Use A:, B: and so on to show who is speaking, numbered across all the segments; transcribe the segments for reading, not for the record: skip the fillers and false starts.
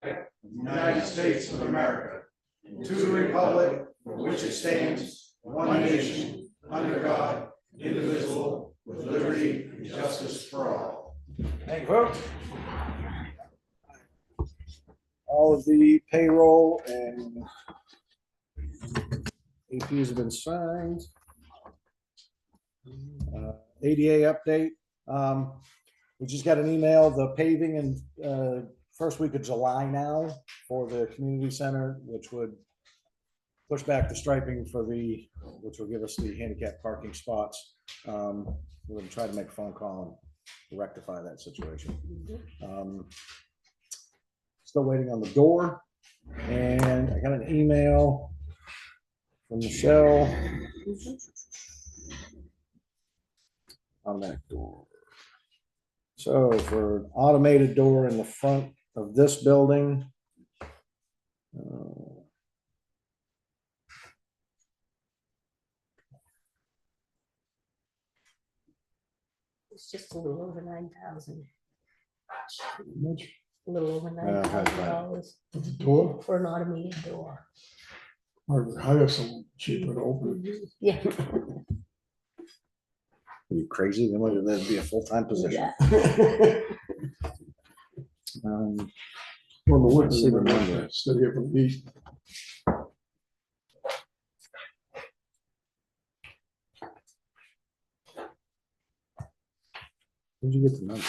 A: United States of America, to the republic for which it stands, one nation, under God, indivisible, with liberty and justice for all.
B: Thank you, folks. All of the payroll and APs have been signed. ADA update. We just got an email, the paving in first week of July now for the community center, which would push back the striping for which will give us the handicap parking spots. We're going to try to make a phone call and rectify that situation. Still waiting on the door, and I got an email from Michelle on that door. So for an automated door in the front of this building,
C: it's just a little over 9,000.
B: much?
C: A little over $9,000
D: The door,
C: for an automated door.
D: or hire someone cheaper to open it.
C: Yeah.
B: Are you crazy? Then would that be a full-time position?
C: Yeah.
D: On the wood,
B: Let's see the number.
D: stay here from the heat.
B: Where'd you get the number?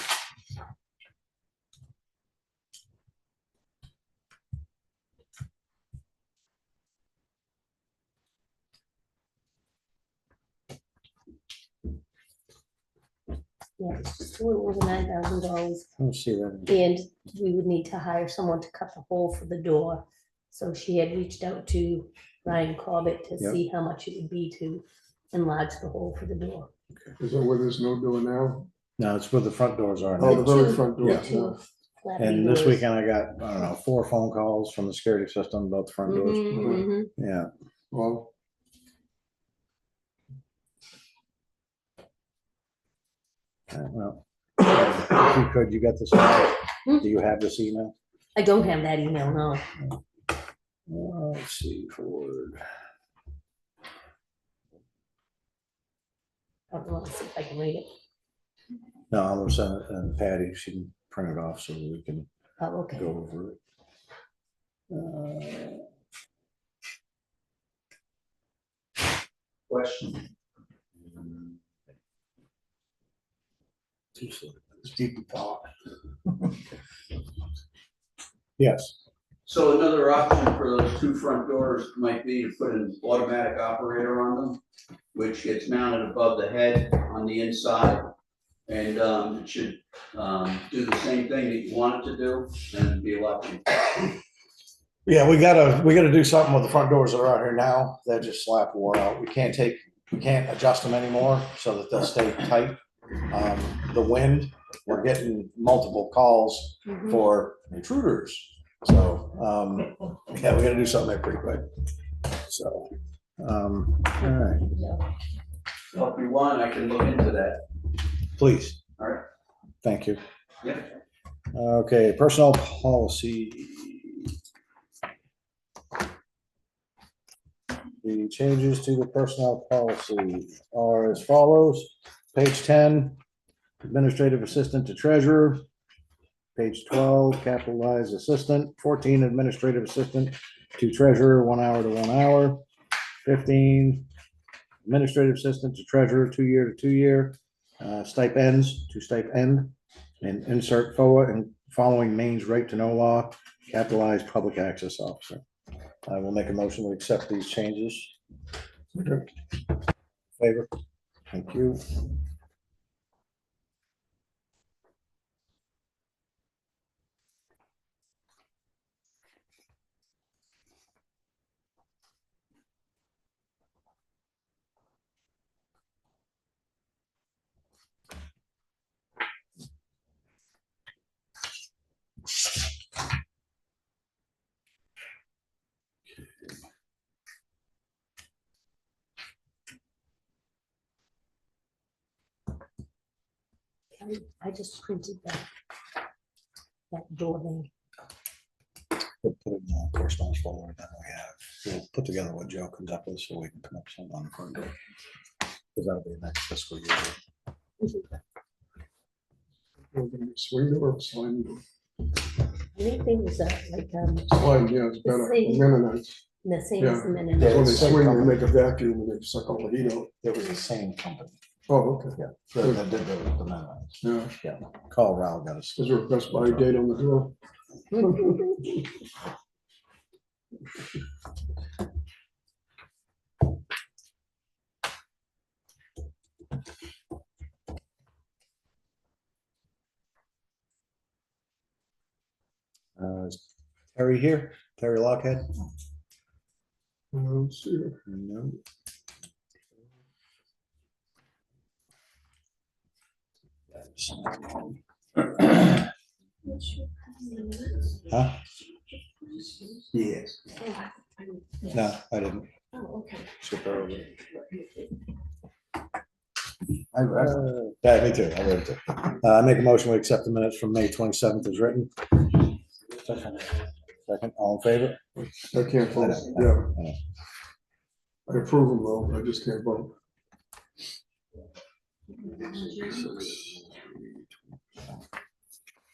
C: Yeah, it's just a little over $9,000.
B: Let's see that.
C: And we would need to hire someone to cut the hole for the door. So she had reached out to Ryan Corbett to
B: Yep.
C: see how much it would be to enlarge the hole for the door.
D: Is that where there's no door now?
B: No, it's where the front doors are.
D: Oh,
B: now.
D: the very front door.
C: The two flat
B: And this
C: doors.
B: weekend I got, I don't know, 4 phone calls from the security system about the front doors.
C: Mhm, mhm.
B: Yeah.
D: Well,
B: Well, if you could, you got this email? Do you have this email?
C: I don't have that email, no.
B: Let's see, forward.
C: I don't know, let's see if I can read it.
B: No, I'm gonna send it to Patty. She can print it off so we can
C: Oh, okay.
B: go over it.
A: Question. Deep talk.
B: Yes.
E: So another option for those 2 front doors might be to put an automatic operator on them, which gets mounted above the head on the inside. And it should do the same thing that you want it to do and be a lot cheaper.
B: Yeah, we gotta do something with the front doors that are out here now. They're just slap wore out. We can't adjust them anymore so that they'll stay tight. The wind, we're getting multiple calls
C: Mhm.
B: for intruders. So, yeah, we gotta do something there pretty quick. So, all right,
C: Yeah.
E: So if you want, I can look into that.
B: please.
E: All right.
B: Thank you.
E: Yeah.
B: Okay, personnel policy. The changes to the personnel policy are as follows. Page 10, administrative assistant to treasurer. Page 12, capitalized assistant. 14, administrative assistant to treasurer, 1 hour to 1 hour. 15, administrative assistant to treasurer, 2 year to 2 year. Stipends to stipend, and insert FOA and following Maine's right to know law, capitalized public access officer. I will make a motion to accept these changes. Favor? Thank you.
C: I just printed that door thing.
B: Put it in the correspondence folder, then we'll put together what Joe comes up with, so we can come up with something on the front door. Because that'll be next fiscal year.
D: We're gonna be swing door or sliding door?
C: I think they was like,
D: Slide, yeah, it's better.
C: same.
D: Mennonite.
C: the same as the minute.
D: Because when they
B: Same
D: swing, they
B: company.
D: make a vacuum and they suck all the heat out.
B: It was the same company.
D: Oh, okay.
B: Yeah. That did the Mennonites.
D: Yeah.
B: Yeah. Colorado got us.
D: Is there a Best Buy date on the door?
B: Is Terry here? Terry Lockhead?
D: Let's see here.
B: No. Huh?
E: Yes.
B: No, I didn't.
C: Oh, okay.
B: Skip over it. Yeah, me too. I read it too. I make a motion to accept the minutes from May 27th as written. Second, all in favor?
D: I can't vote, yeah. I approve them though, I just can't vote.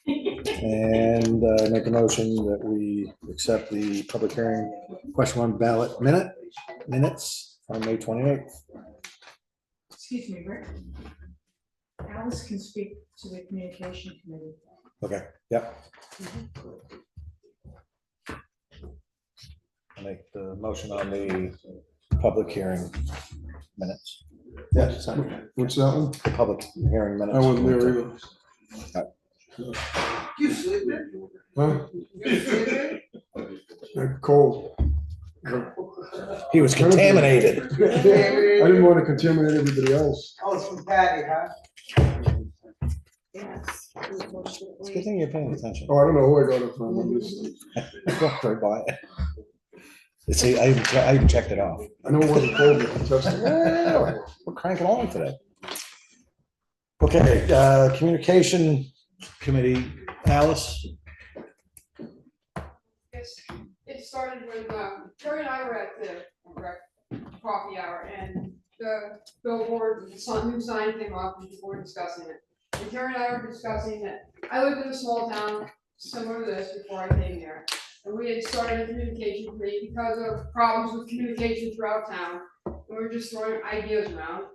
B: And make a motion that we accept the public hearing question one ballot minutes on May 28th.
F: Excuse me, Rick. Alice can speak to the communication committee.
B: Okay, yep. I'll make the motion on the public hearing minutes. Yes,
D: What's that one?
B: the public hearing minutes.
D: I wasn't there either.
E: You sleeping?
D: Huh? Cold.
B: He was contaminated.
D: I didn't want to contaminate everybody else.
G: Oh, it's from Patty, huh?
F: Yes.
B: It's a good thing you're paying attention.
D: Oh, I don't know who I got it from. I'm just-
B: Walked right by it. See, I even checked it off.
D: I know it wasn't cold, but I tested it.
B: Yeah, we're cranking along today. Okay, communication committee, Alice.
H: It started when Terry and I were at the coffee hour and the billboard, the new sign came up and people were discussing it. And Terry and I were discussing that I lived in a small town similar to this before I came here. And we had started a communication committee because of problems with communication throughout town. And we were just throwing ideas around.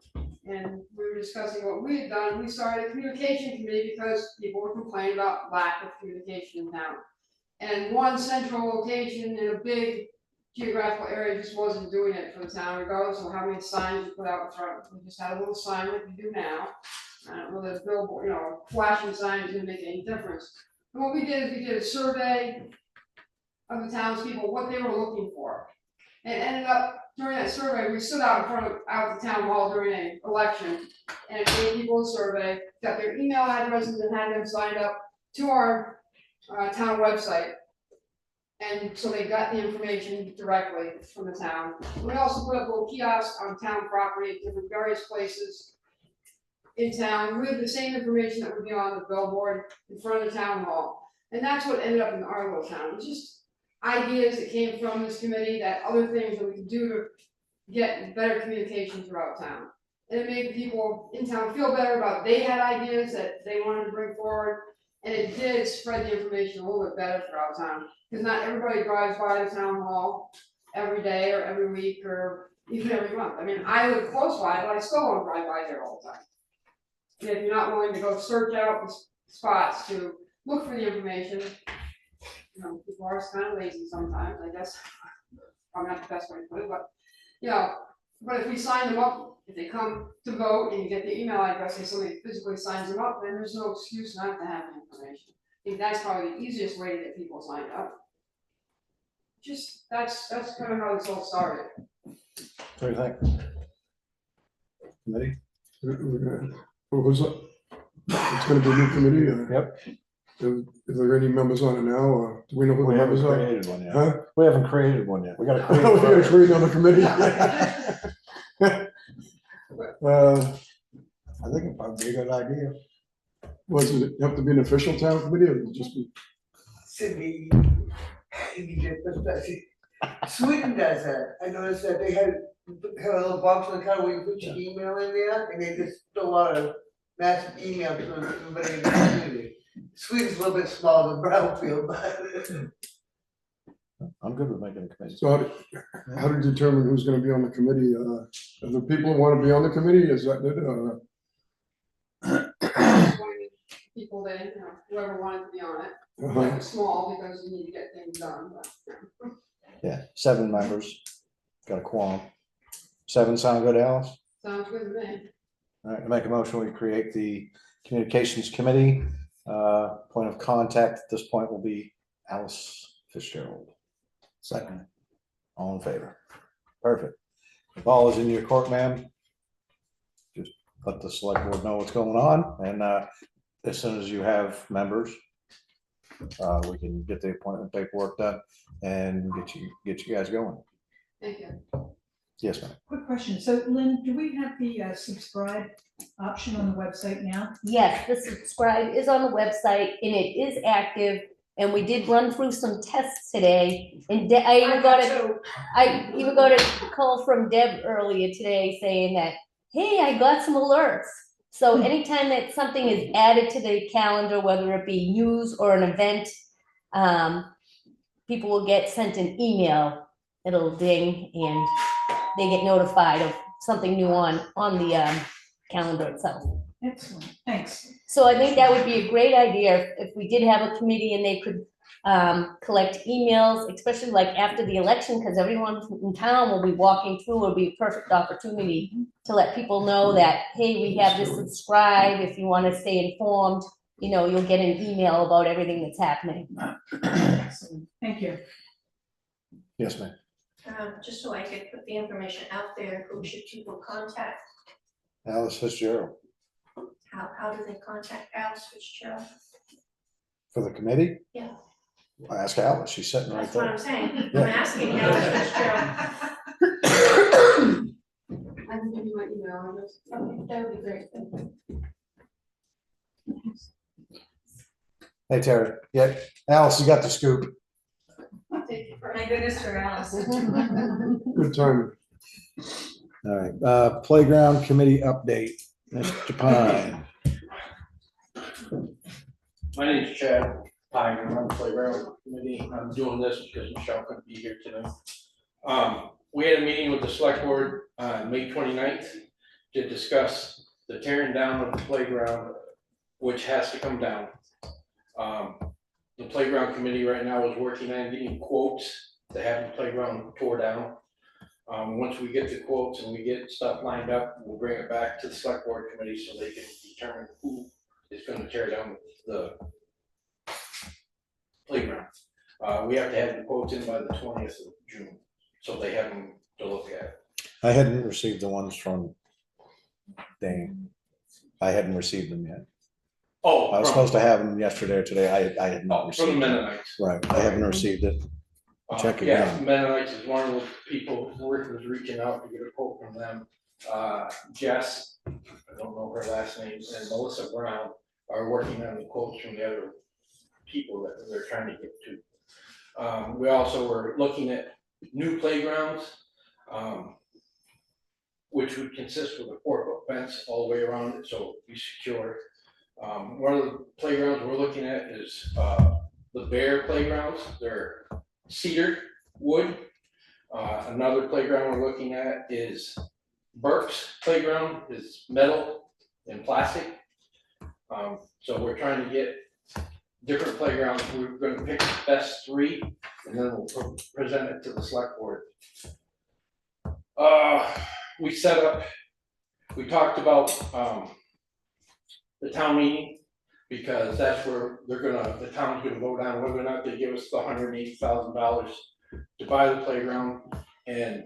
H: And we were discussing what we had done. We started a communication committee because people were complaining about lack of communication in town. And one central location in a big geographical area just wasn't doing it for the town, regardless of how many signs you put out in front. We just had a little sign like we do now. I don't know that billboard, flashing signs didn't make any difference. And what we did is we did a survey of the townspeople, what they were looking for. And it ended up, during that survey, we stood out in front of, out the town hall during an election, and it gave people a survey, got their email addresses and had them signed up to our town website. And so they got the information directly from the town. We also put up little kiosks on town property at different various places in town with the same information that would be on the billboard in front of the town hall. And that's what ended up in our little town. It was just ideas that came from this committee, that other things that we could do to get better communication throughout town. And it made people in town feel better about they had ideas that they wanted to bring forward. And it did spread the information a little bit better throughout town, because not everybody drives by the town hall every day or every week or even every month. I mean, I live close by, but I still don't drive by there all the time. And if you're not willing to go search out the spots to look for the information, people are kind of lazy sometimes, I guess. Probably not the best way to put it, but, but if we sign them up, if they come to vote and you get the email address and somebody physically signs them up, then there's no excuse not to have the information. I think that's probably the easiest way to get people signed up. Just, that's kind of how this all started.
B: What do you think? Committee?
D: What was it? It's gonna be a new committee?
B: Yep.
D: Is there any members on it now, or do we know who the
B: We haven't
D: members are?
B: created one yet.
D: Huh?
B: We haven't created one yet. We gotta
D: We
B: create.
D: gotta
B: one.
D: create another committee.
B: I think it might be a good idea.
D: Was it have to be an official town committee, or would it just be?
G: Should be, Sweden does that. I noticed that they have a little box on the counter where you put your email in there, and they just throw out a massive email to everybody in the community. Sweden's a little bit smaller than Brownfield, but
B: I'm good with making a committee.
D: So how to determine who's gonna be on the committee? The people who wanna be on the committee, is that,
H: Appointing people that, you know, whoever wanted to be on it,
D: uh-huh.
H: like it's small because you need to get things done, but,
B: Yeah, 7 members, got a quorum. 7 sound good, Alice?
H: sounds good to me.
B: All right, I make a motion, we create the communications committee. Point of contact at this point will be Alice Fitzgerald. Second. All in favor? Perfect. The ball is in your court, ma'am. Just let the select board know what's going on, and as soon as you have members, we can get the appointment paperwork done and get you guys going.
H: Thank you.
B: Yes, ma'am.
F: Quick question. So Lynn, do we have the subscribe option on the website now?
C: Yes, the subscribe is on the website and it is active, and we did run through some tests today. And I even got a call from Deb earlier today saying that, hey, I got some alerts. So anytime that something is added to the calendar, whether it be news or an event, people will get sent an email. It'll ding and they get notified of something new on the calendar itself.
F: Excellent, thanks.
C: So I think that would be a great idea if we did have a committee and they could collect emails, especially like after the election, because everyone in town will be walking through. It'll be a perfect opportunity to let people know that, hey, we have this subscribe. If you want to stay informed, you know, you'll get an email about everything that's happening.
F: Excellent, thank you.
B: Yes, ma'am.
I: Just so I could put the information out there, who should people contact?
B: Alice Fitzgerald.
I: How do they contact Alice Fitzgerald?
B: For the committee?
I: Yeah.
B: I ask Alice, she's sitting right
I: That's what
B: there.
I: I'm saying.
B: Yeah.
I: I'm asking Alice Fitzgerald.
H: I can give you my email address.
I: Okay, that would be great.
B: Hey, Terry. Yeah, Alice, you got the scoop.
I: My goodness for Alice.
D: Good timing.
B: All right, playground committee update, Mr. Pine.
J: My name's Chad Pine, I'm on the playground committee. I'm doing this because Michelle couldn't be here tonight. We had a meeting with the select board on May 29th to discuss the tearing down of the playground, which has to come down. The playground committee right now is working on getting quotes to have the playground tore down. Once we get the quotes and we get stuff lined up, we'll bring it back to the select board committee so they can determine who is gonna tear down the playground. We have to have the quotes in by the 20th of June, so they have them to look at.
B: I hadn't received the ones from Dane. I hadn't received them yet.
J: Oh,
B: I was supposed to have them yesterday or today. I had not
J: for the
B: received them.
J: Mennonites.
B: Right, I haven't received it. Check
J: Yeah,
B: again.
J: Mennonites is one of the people who was reaching out to get a quote from them. Jess, I don't know her last name, and Melissa Brown are working on the quotes from the other people that they're trying to get to. We also were looking at new playgrounds, which would consist of a 4-foot fence all the way around it, so it'd be secure. One of the playgrounds we're looking at is the Bear playgrounds. They're cedar wood. Another playground we're looking at is Burke's playground, is metal and plastic. So we're trying to get different playgrounds. We're going to pick the best 3 and then we'll present it to the select board. We talked about the town meeting, because that's where the town's gonna vote on whether or not they give us the $180,000 to buy the playground. And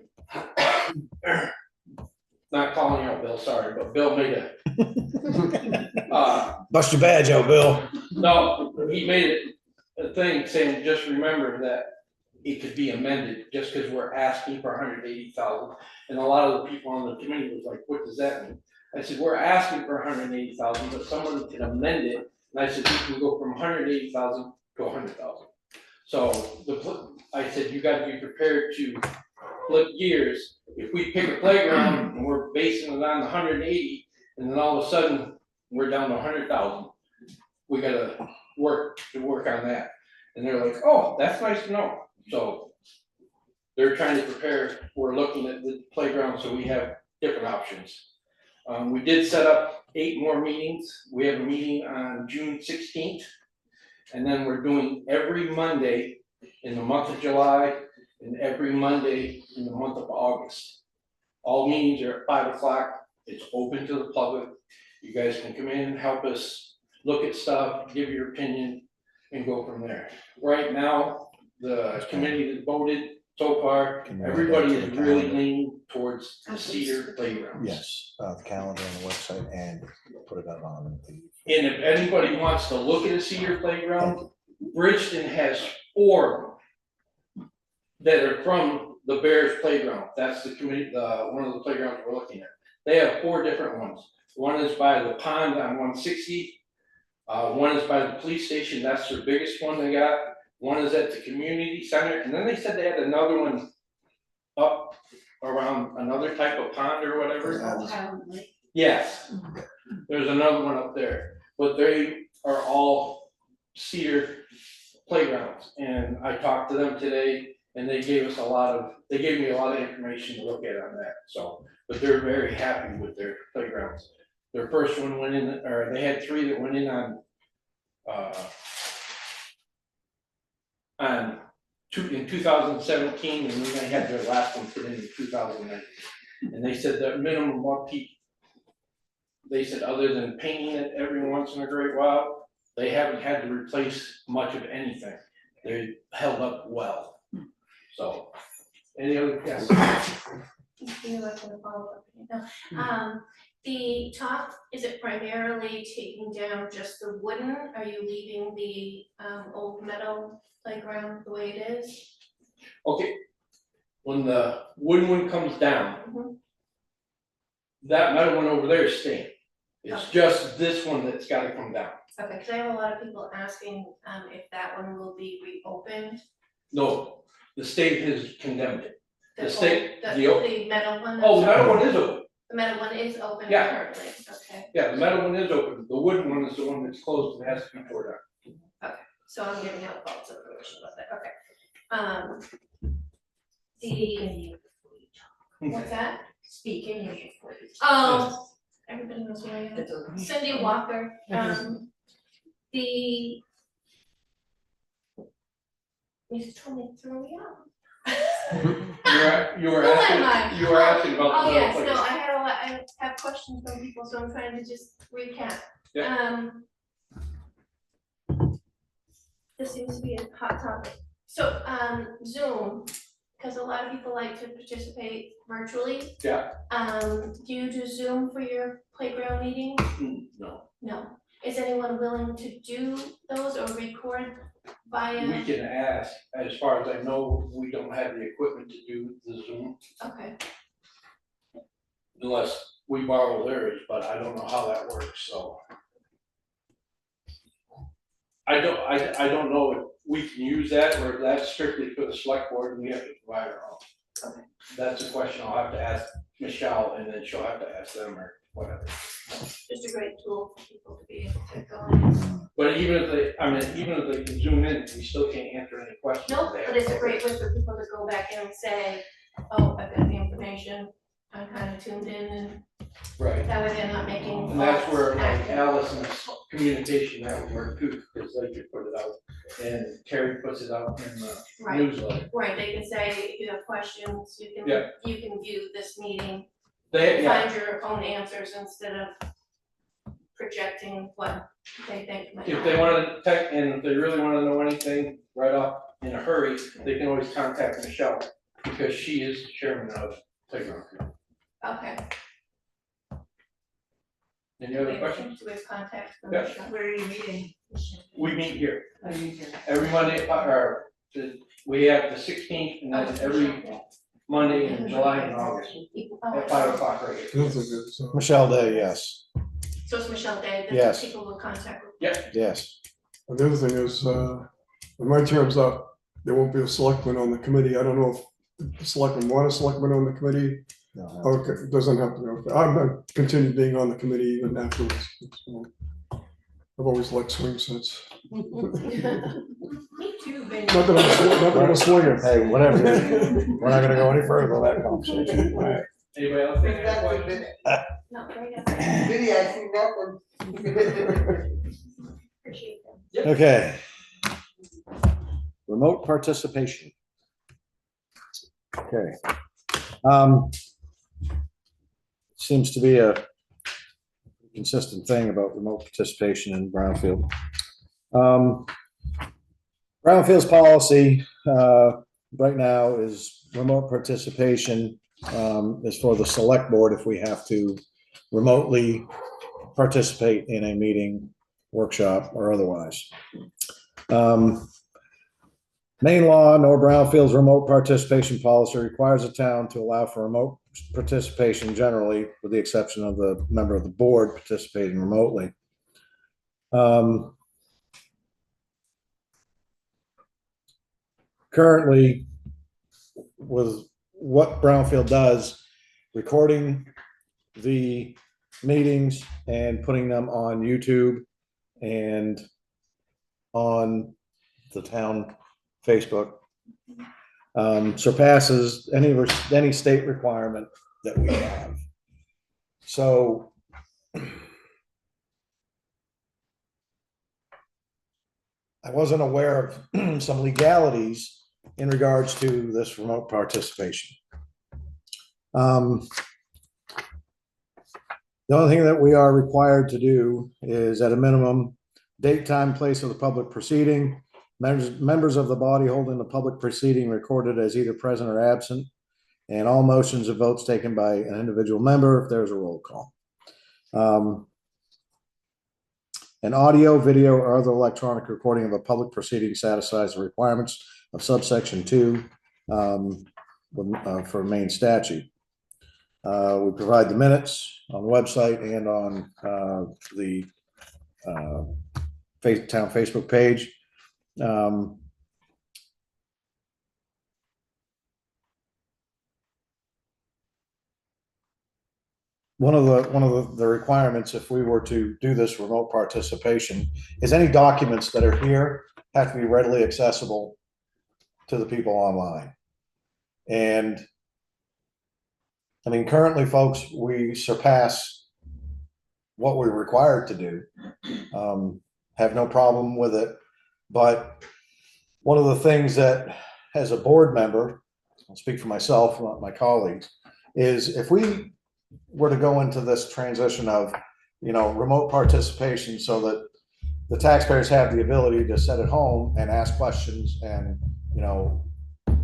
J: not calling out Bill, sorry, but Bill made
B: Bust your badge out, Bill.
J: no, he made it a thing saying, just remember that it could be amended just because we're asking for 180,000. And a lot of the people on the committee was like, what does that mean? I said, we're asking for 180,000, but someone can amend it. And I said, you can go from 180,000 to 100,000. So I said, you gotta be prepared to flip gears. If we pick a playground and we're basing it on 180, and then all of a sudden, we're down to 100,000, we gotta work on that. And they're like, oh, that's nice to know. So they're trying to prepare, we're looking at the playground, so we have different options. We did set up 8 more meetings. We have a meeting on June 16th. And then we're doing every Monday in the month of July and every Monday in the month of August. All meetings are at 5 o'clock. It's open to the public. You guys can come in, help us look at stuff, give your opinion, and go from there. Right now, the committee that voted so far,
B: Can you add
J: everybody
B: that to
J: is
B: the
J: really
B: calendar?
J: leaning towards the Cedar playgrounds.
B: Yes, the calendar on the website and put it out on the.
J: And if anybody wants to look at a Cedar playground, Bridgeton has 4 that are from the Bears playground. That's the committee, one of the playgrounds we're looking at. They have 4 different ones. One is by the pond on 160. One is by the police station. That's their biggest one they got. One is at the community center. And then they said they had another one up around another type of pond or whatever. Yes, there's another one up there, but they are all Cedar playgrounds. And I talked to them today and they gave me a lot of information to look at on that. So, but they're very happy with their playgrounds. Their first one went in, or they had 3 that went in in 2017, and then they had their last one put in 2019. And they said that minimum upkeep, they said other than painting it every once in a great while, they haven't had to replace much of anything. They held up well. So, any other questions?
I: You're not gonna follow up, no. The top, is it primarily taking down just the wooden? Are you leaving the old metal playground the way it is?
J: Okay, when the wooden one comes down,
I: Mhm.
J: that metal one over there is staying. It's
I: Okay.
J: just this one that's gotta come down.
I: Okay, because I have a lot of people asking if that one will be reopened.
J: No, the state has condemned it. The
I: old-
J: state,
I: The
J: the
I: metal one?
J: oh, the metal one is open.
I: The metal one is open
J: Yeah.
I: currently, okay.
J: Yeah, the metal one is open. The wooden one is the one that's closed and has to be tore down.
I: So I'm giving out false information about that, okay. What's that?
C: Speaking before you.
I: Oh, everybody knows who I am. Cindy Walker, the. You told me to throw me off.
J: You were
I: Who am I?
J: asking, you were asking about
I: Oh,
J: the
I: yes,
J: metal
I: no,
J: plate.
I: I have questions from people, so I'm trying to just recap. This seems to be a hot topic. So, Zoom, because a lot of people like to participate virtually.
J: Yeah.
I: Do you do Zoom for your playground meetings?
J: No,
I: No. Is anyone willing to do those or record via?
J: we can ask. As far as I know, we don't have the equipment to do the Zoom
I: Okay,
J: unless we borrow theirs, but I don't know how that works, so. I don't know if we can use that or if that's strictly for the select board and we have to provide our own.
I: Okay.
J: That's a question I'll have to ask Michelle and then she'll have to ask them or whatever.
I: just a great tool for people to be able to go in.
J: But even if they can zoom in, we still can't answer any questions.
I: Nope,
J: they have.
I: but it's a great way for people to go back in and say, oh, I've got the information, I'm kind of tuned in, and
J: Right,
I: that way they're not making.
J: and that's where
I: false
J: like
I: actions.
J: Allison's communication that would work too, because they could put it out and Terry puts it out in the
I: Right,
J: newsletter.
I: right, they can say, if you have questions, you
J: Yeah.
I: can view this meeting,
J: They, yeah,
I: find your own answers instead of projecting what they think might
J: if they
I: happen.
J: wanna tech, and if they really wanna know anything right off in a hurry, they can always contact Michelle, because she is the chairman of Playground Committee.
I: Okay.
J: Any other questions?
I: Do we have contacts from
J: Yeah.
I: Michelle?
F: Where are you meeting?
J: We meet here
F: Are you here?
J: every Monday, we have the 16th and then every Monday in July and August at 5 o'clock right here.
D: That's a good, so.
B: Michelle Day, yes,
I: So it's Michelle Day,
B: Yes.
I: that people will contact with.
B: yes.
D: And the other thing is, when my term's up, there won't be a selectman on the committee. I don't know if the selectmen want a selectman on the committee.
B: No,
D: Okay, it doesn't have to be. Okay. I'm gonna continue being on the committee even afterwards. So, I've always liked swing sets.
I: Me too, Vinny.
D: Not that I'm a swinger.
B: Hey, whatever. We're not gonna go any further with that conversation. All right.
J: Anybody else think
G: That's
J: of
G: a
J: any
G: bit-
I: No, very good.
G: Vinny, I see nothing.
I: Appreciate them.
B: Okay. Remote participation. Okay. Seems to be a consistent thing about remote participation in Brownfield. Brownfield's policy, right now is remote participation, is for the select board if we have to remotely participate in a meeting, workshop, or otherwise. Maine law nor Brownfield's remote participation policy requires a town to allow for remote participation generally, with the exception of the member of the board participating remotely. Currently, with what Brownfield does, recording the meetings and putting them on YouTube and on the town Facebook, surpasses any state requirement that we have. So I wasn't aware of some legalities in regards to this remote participation. The only thing that we are required to do is, at a minimum, date, time, place of the public proceeding, members of the body holding the public proceeding recorded as either present or absent, and all motions and votes taken by an individual member if there's a roll call. An audio, video, or other electronic recording of a public proceeding satisfies the requirements of subsection 2 for Maine statute. We provide the minutes on the website and on the town Facebook page. One of the requirements, if we were to do this remote participation, is any documents that are here have to be readily accessible to the people online. And I mean, currently, folks, we surpass what we're required to do. Have no problem with it. But one of the things that, as a board member, I'll speak for myself, not my colleagues, is if we were to go into this transition of, remote participation so that the taxpayers have the ability to sit at home and ask questions and,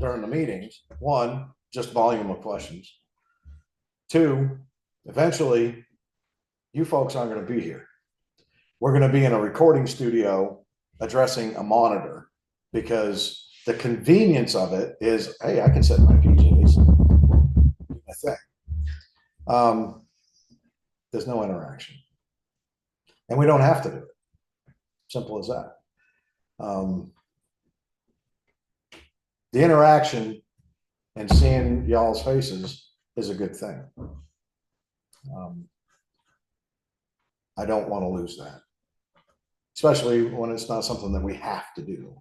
B: during the meetings, one, just volume of questions. Two, eventually, you folks aren't going to be here. We're going to be in a recording studio addressing a monitor, because the convenience of it is, hey, I can set my PJs, do my thing. There's no interaction, and we don't have to do it. Simple as that. The interaction and seeing y'all's faces is a good thing. I don't want to lose that, especially when it's not something that we have to do.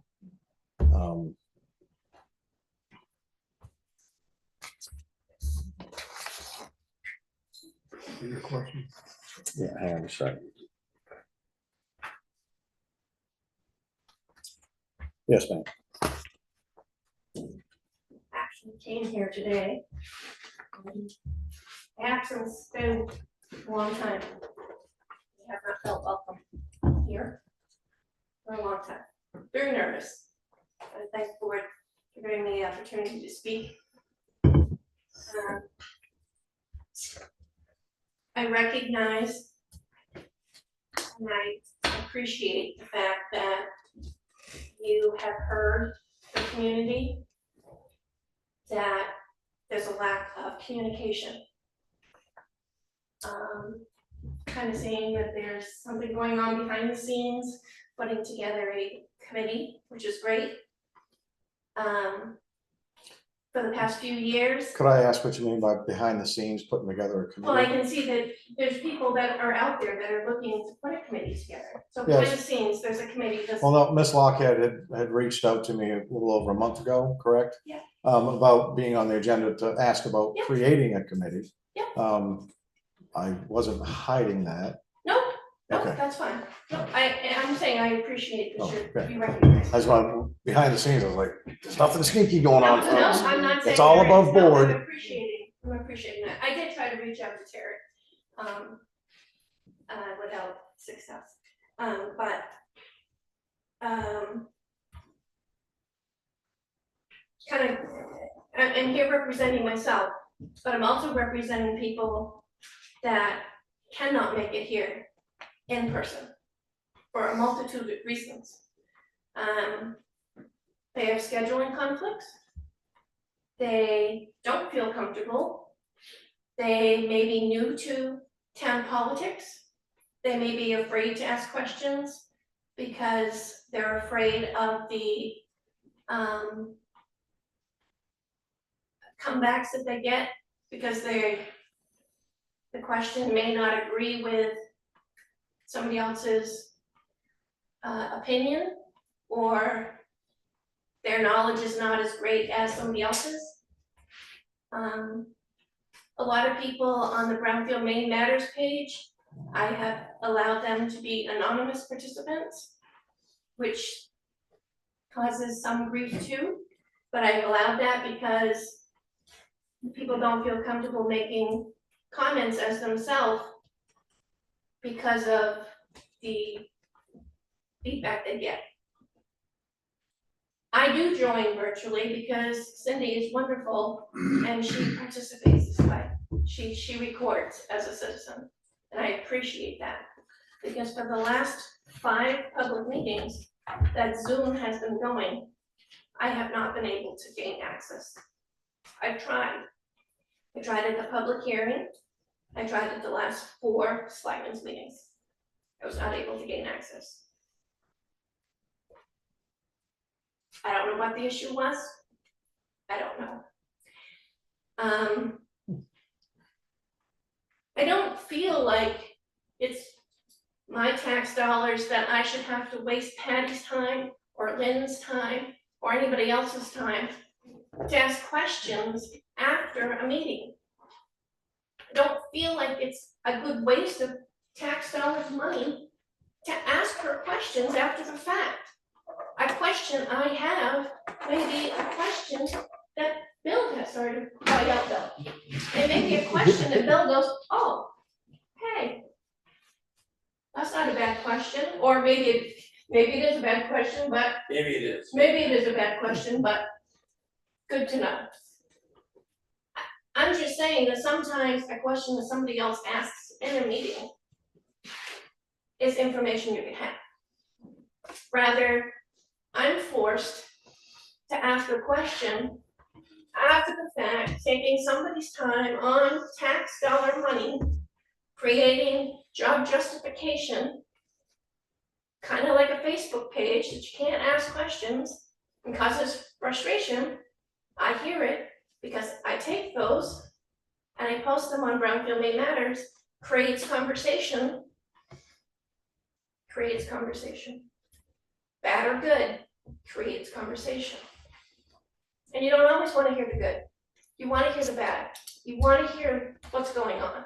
D: Your question.
B: Yeah, hang on a second. Yes, ma'am.
I: Actually came here today. Absence been a long time. I have not felt welcome here for a long time. Very nervous. I thank the board for giving me the opportunity to speak. I recognize and I appreciate the fact that you have heard the community, that there's a lack of communication. Kind of seeing that there's something going on behind the scenes, putting together a committee, which is great. For the past few years.
B: Could I ask what you mean by behind the scenes, putting together a
I: Well, I
B: committee?
I: can see that there's people that are out there that are looking to put a committee together. So
B: Yes.
I: behind the scenes, there's a committee that's.
B: Well, no, Ms. Lockhead had reached out to me a little over a month ago, correct?
I: Yeah.
B: About being on the agenda to ask about
I: Yeah.
B: creating a committee.
I: Yeah.
B: I wasn't hiding that.
I: No,
B: Okay.
I: that's fine. No, I'm saying I appreciate that
B: Okay.
I: you recognize.
B: I just want, behind the scenes, I was like, there's nothing sneaky going on,
I: No,
B: folks.
I: I'm not saying.
B: It's all
I: there
B: above
I: is. No,
B: board.
I: I'm appreciating that. I did try to reach out to Terry, without success. Kind of, I'm here representing myself, but I'm also representing people that cannot make it here in person for a multitude of reasons. They have scheduling conflicts. They don't feel comfortable. They may be new to town politics. They may be afraid to ask questions because they're afraid of the comebacks that they get because the question may not agree with somebody else's opinion, or their knowledge is not as great as somebody else's. A lot of people on the Brownfield Maine Matters page, I have allowed them to be anonymous participants, which causes some grief too, but I've allowed that because people don't feel comfortable making comments as themselves because of the feedback they get. I do join virtually because Cindy is wonderful and she participates this way. She records as a citizen, and I appreciate that. Because for the last 5 public meetings that Zoom has been going, I have not been able to gain access. I've tried. I tried at the public hearing. I tried at the last 4 selectmen's meetings. I was not able to gain access. I don't know what the issue was. I don't know. I don't feel like it's my tax dollars that I should have to waste Patty's time or Lynn's time or anybody else's time to ask questions after a meeting. I don't feel like it's a good waste of tax dollars money to ask her questions after the fact. A question I have may be a question that Bill has started, oh yeah, Bill. It may be a question that Bill goes, oh, hey, that's not a bad question, or maybe it is a bad question, but.
J: Maybe it is.
I: Maybe it is a bad question, but good to know. I'm just saying that sometimes a question that somebody else asks in a meeting is information you can have. Rather, I'm forced to ask a question after the fact, taking somebody's time on tax dollar money, creating job justification, kind of like a Facebook page that you can't ask questions and causes frustration. I hear it because I take those and I post them on Brownfield Maine Matters, creates conversation. Bad or good, creates conversation. And you don't always want to hear the good. You want to hear the bad. You want to hear what's going on.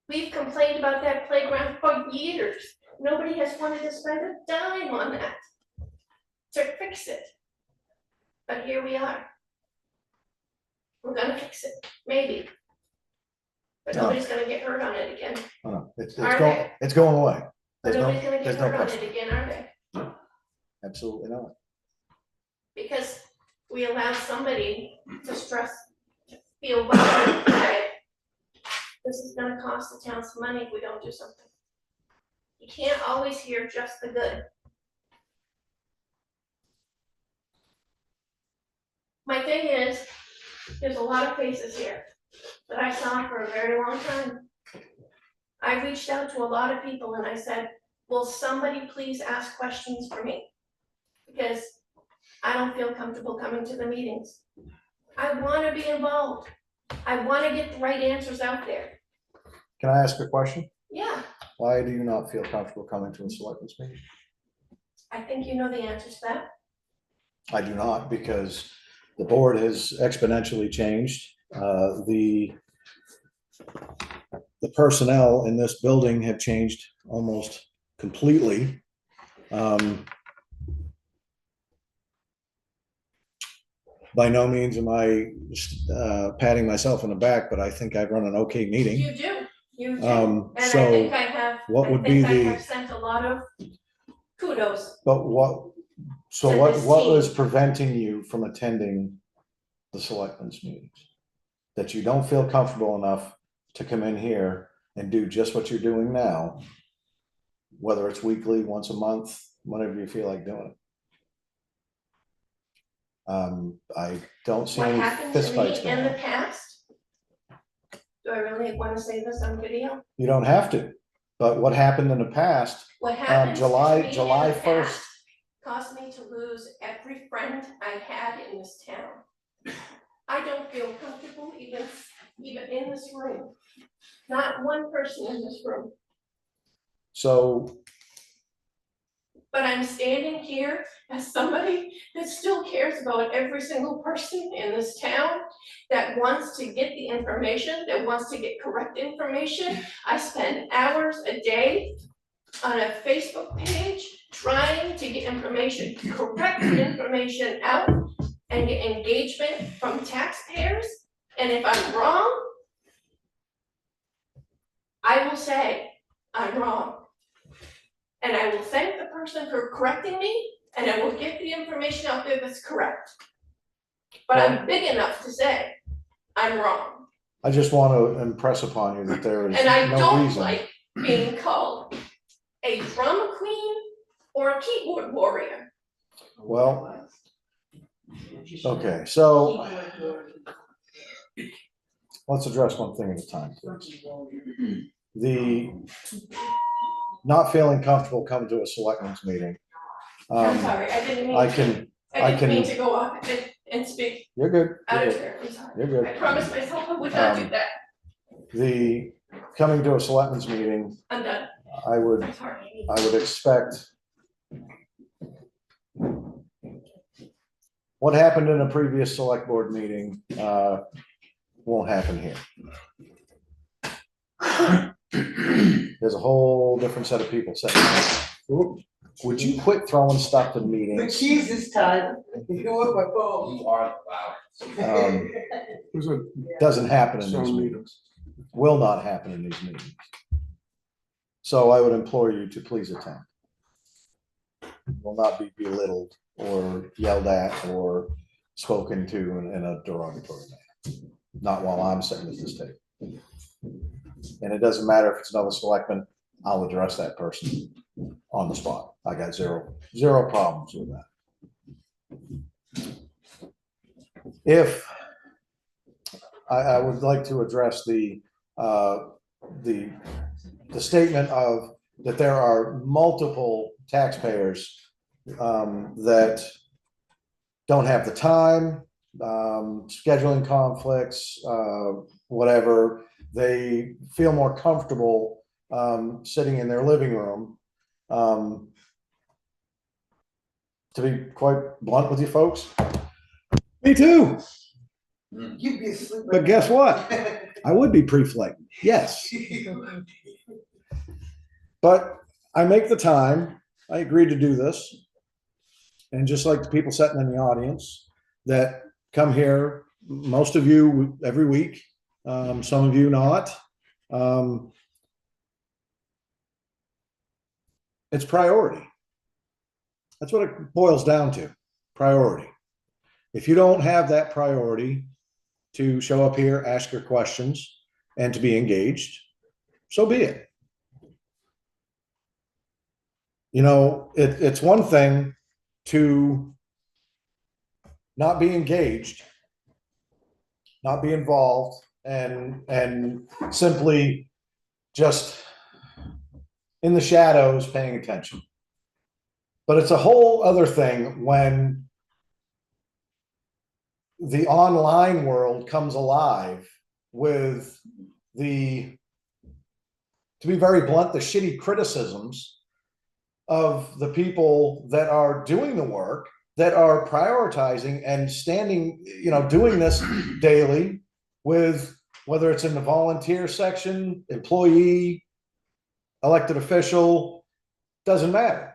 I: We've complained about that playground for years. Nobody has wanted to spend a dime on that to fix it. But here we are. We're gonna fix it, maybe. But nobody's gonna get hurt on it again.
B: No, it's
I: Are
B: going,
I: they?
B: it's going away.
I: But
B: There's no,
I: nobody's gonna get
B: there's no
I: hurt on
B: question.
I: it again, are they?
B: Absolutely not.
I: Because we allow somebody to feel bad, that this is gonna cost the town some money if we don't do something. You can't always hear just the good. My thing is, there's a lot of faces here that I saw for a very long time. I reached out to a lot of people and I said, will somebody please ask questions for me? Because I don't feel comfortable coming to the meetings. I wanna be involved. I wanna get the right answers out there.
B: Can I ask a question?
I: Yeah,
B: Why do you not feel comfortable coming to a selectmen's meeting?
I: I think you know the answer to that.
B: I do not, because the board has exponentially changed. The personnel in this building have changed almost completely. By no means am I patting myself on the back, but I think I've run an okay meeting.
I: You do, you do.
B: Um,
I: And I
B: so
I: think I have,
B: what would
I: I think
B: be
I: I
B: the-
I: have sent a lot of kudos.
B: But what
I: To
B: what
I: this
B: was
I: team.
B: preventing you from attending the selectmen's meetings? That you don't feel comfortable enough to come in here and do just what you're doing now, whether it's weekly, once a month, whenever you feel like doing it. I don't see
I: What
B: any
I: happened to
B: fistfights
I: me
B: going
I: in the
B: on.
I: past? Do I really wanna say this on video?
B: You don't have to, but what happened in the past,
I: What happened to me
B: July
I: in the
B: 1st.
I: past caused me to lose every friend I had in this town. I don't feel comfortable even in this room. Not one person in this room.
B: So
I: But I'm standing here as somebody that still cares about every single person in this town, that wants to get the information, that wants to get correct information. I spend hours a day on a Facebook page trying to get information, correct information out and get engagement from taxpayers. And if I'm wrong, I will say I'm wrong. And I will thank the person for correcting me, and I will get the information out there that's correct. But I'm big enough to say I'm wrong.
B: I just want to impress upon you that there is
I: And I
B: no
I: don't
B: reason.
I: like being called a drama queen or a keyboard warrior.
B: Well, okay, so let's address one thing at a time, please. The not feeling comfortable coming to a selectmen's meeting.
I: I'm sorry, I didn't mean
B: I
I: to,
B: can,
I: I didn't mean to go off and speak
B: you're good.
I: out
B: You're
I: of
B: good.
I: turn, I'm sorry.
B: You're good.
I: I promised myself I would not do that.
B: The coming to a selectmen's meeting,
I: I'm done,
B: I would
I: I'm sorry.
B: expect what happened in a previous select board meeting, won't happen here. There's a whole different set of people sitting there. Would you quit throwing stuff in
G: The
B: meetings?
G: keys this time, you know what, my phone.
E: You are loud.
D: There's a
B: Doesn't happen in these
D: some
B: meetings,
D: meetings.
B: will not happen in these meetings. So I would implore you to please attend. Will not be belittled or yelled at or spoken to in a derogatory manner. Not while I'm sitting at this table. And it doesn't matter if it's another selectman, I'll address that person on the spot. I got zero problems with that. If I would like to address the statement of that there are multiple taxpayers that don't have the time, scheduling conflicts, whatever. They feel more comfortable sitting in their living room. To be quite blunt with you folks, me too.
G: You'd be asleep.
B: But guess what? I would be pre-flight, yes. But I make the time, I agreed to do this. And just like the people sitting in the audience that come here, most of you every week, some of you not. It's priority. That's what it boils down to, priority. If you don't have that priority to show up here, ask your questions, and to be engaged, so be it. You know, it's one thing to not be engaged, not be involved, and simply just in the shadows paying attention. But it's a whole other thing when the online world comes alive with the, to be very blunt, the shitty criticisms of the people that are doing the work, that are prioritizing and standing, doing this daily with, whether it's in the volunteer section, employee, elected official, doesn't matter.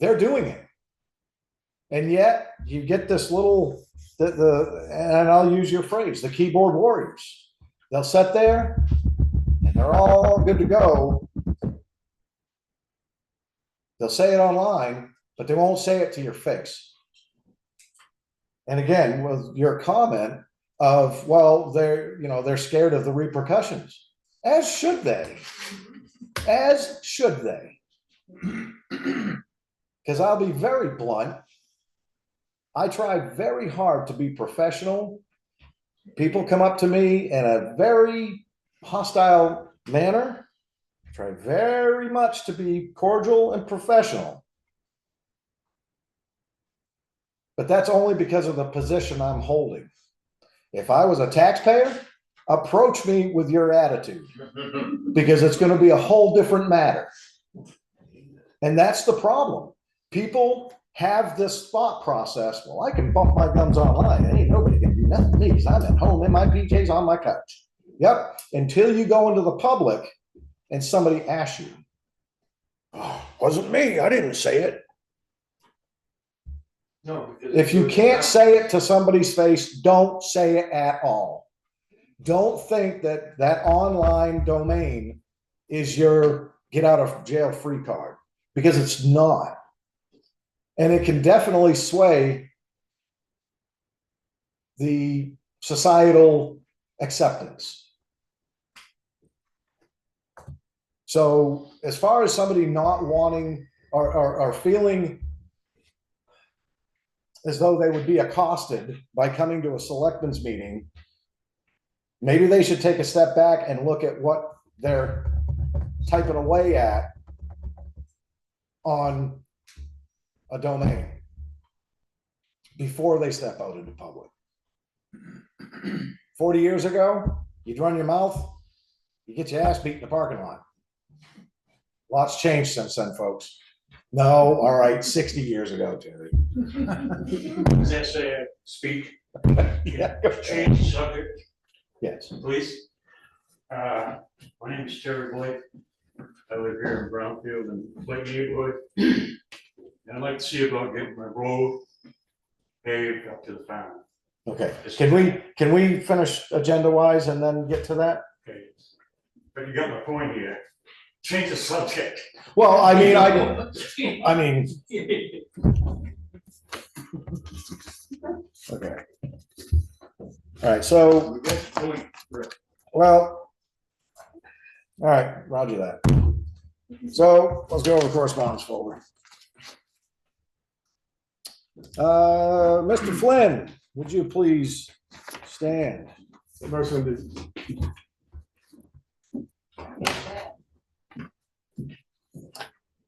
B: They're doing it. And yet you get this little, and I'll use your phrase, the keyboard warriors. They'll sit there and they're all good to go. They'll say it online, but they won't say it to your face. And again, with your comment of, well, they're scared of the repercussions, as should they, as should they. Because I'll be very blunt. I try very hard to be professional. People come up to me in a very hostile manner. I try very much to be cordial and professional. But that's only because of the position I'm holding. If I was a taxpayer, approach me with your attitude, because it's going to be a whole different matter. And that's the problem. People have this thought process, well, I can bump my gums online. Ain't nobody can do nothing to me because I'm at home in my PJs on my couch. Yep. Until you go into the public and somebody asks you, oh, wasn't me. I didn't say it.
J: No.
B: If you can't say it to somebody's face, don't say it at all. Don't think that that online domain is your get out of jail free card, because it's not. And it can definitely sway the societal acceptance. So as far as somebody not wanting or feeling as though they would be accosted by coming to a selectmen's meeting, maybe they should take a step back and look at what they're typing away at on a domain before they step out into public. 40 years ago, you'd run your mouth, you get your ass beat in the parking lot. Lots changed since then, folks. No, all right, 60 years ago, Terry.
A: Does that say speak?
B: Yeah.
A: Change the subject,
B: Yes.
A: please. My name is Terry Boyd. I live here in Brownfield and Clayton neighborhood. And I'd like to see about getting my road paved up to the farm.
B: Okay. Can we finish agenda wise and then get to that?
A: Okay. But you got my point here. Change the subject.
B: Well, I mean, okay. All right, so, well, all right, roger that. So let's go over correspondence folder. Mr. Flynn, would you please stand?
D: Most of the-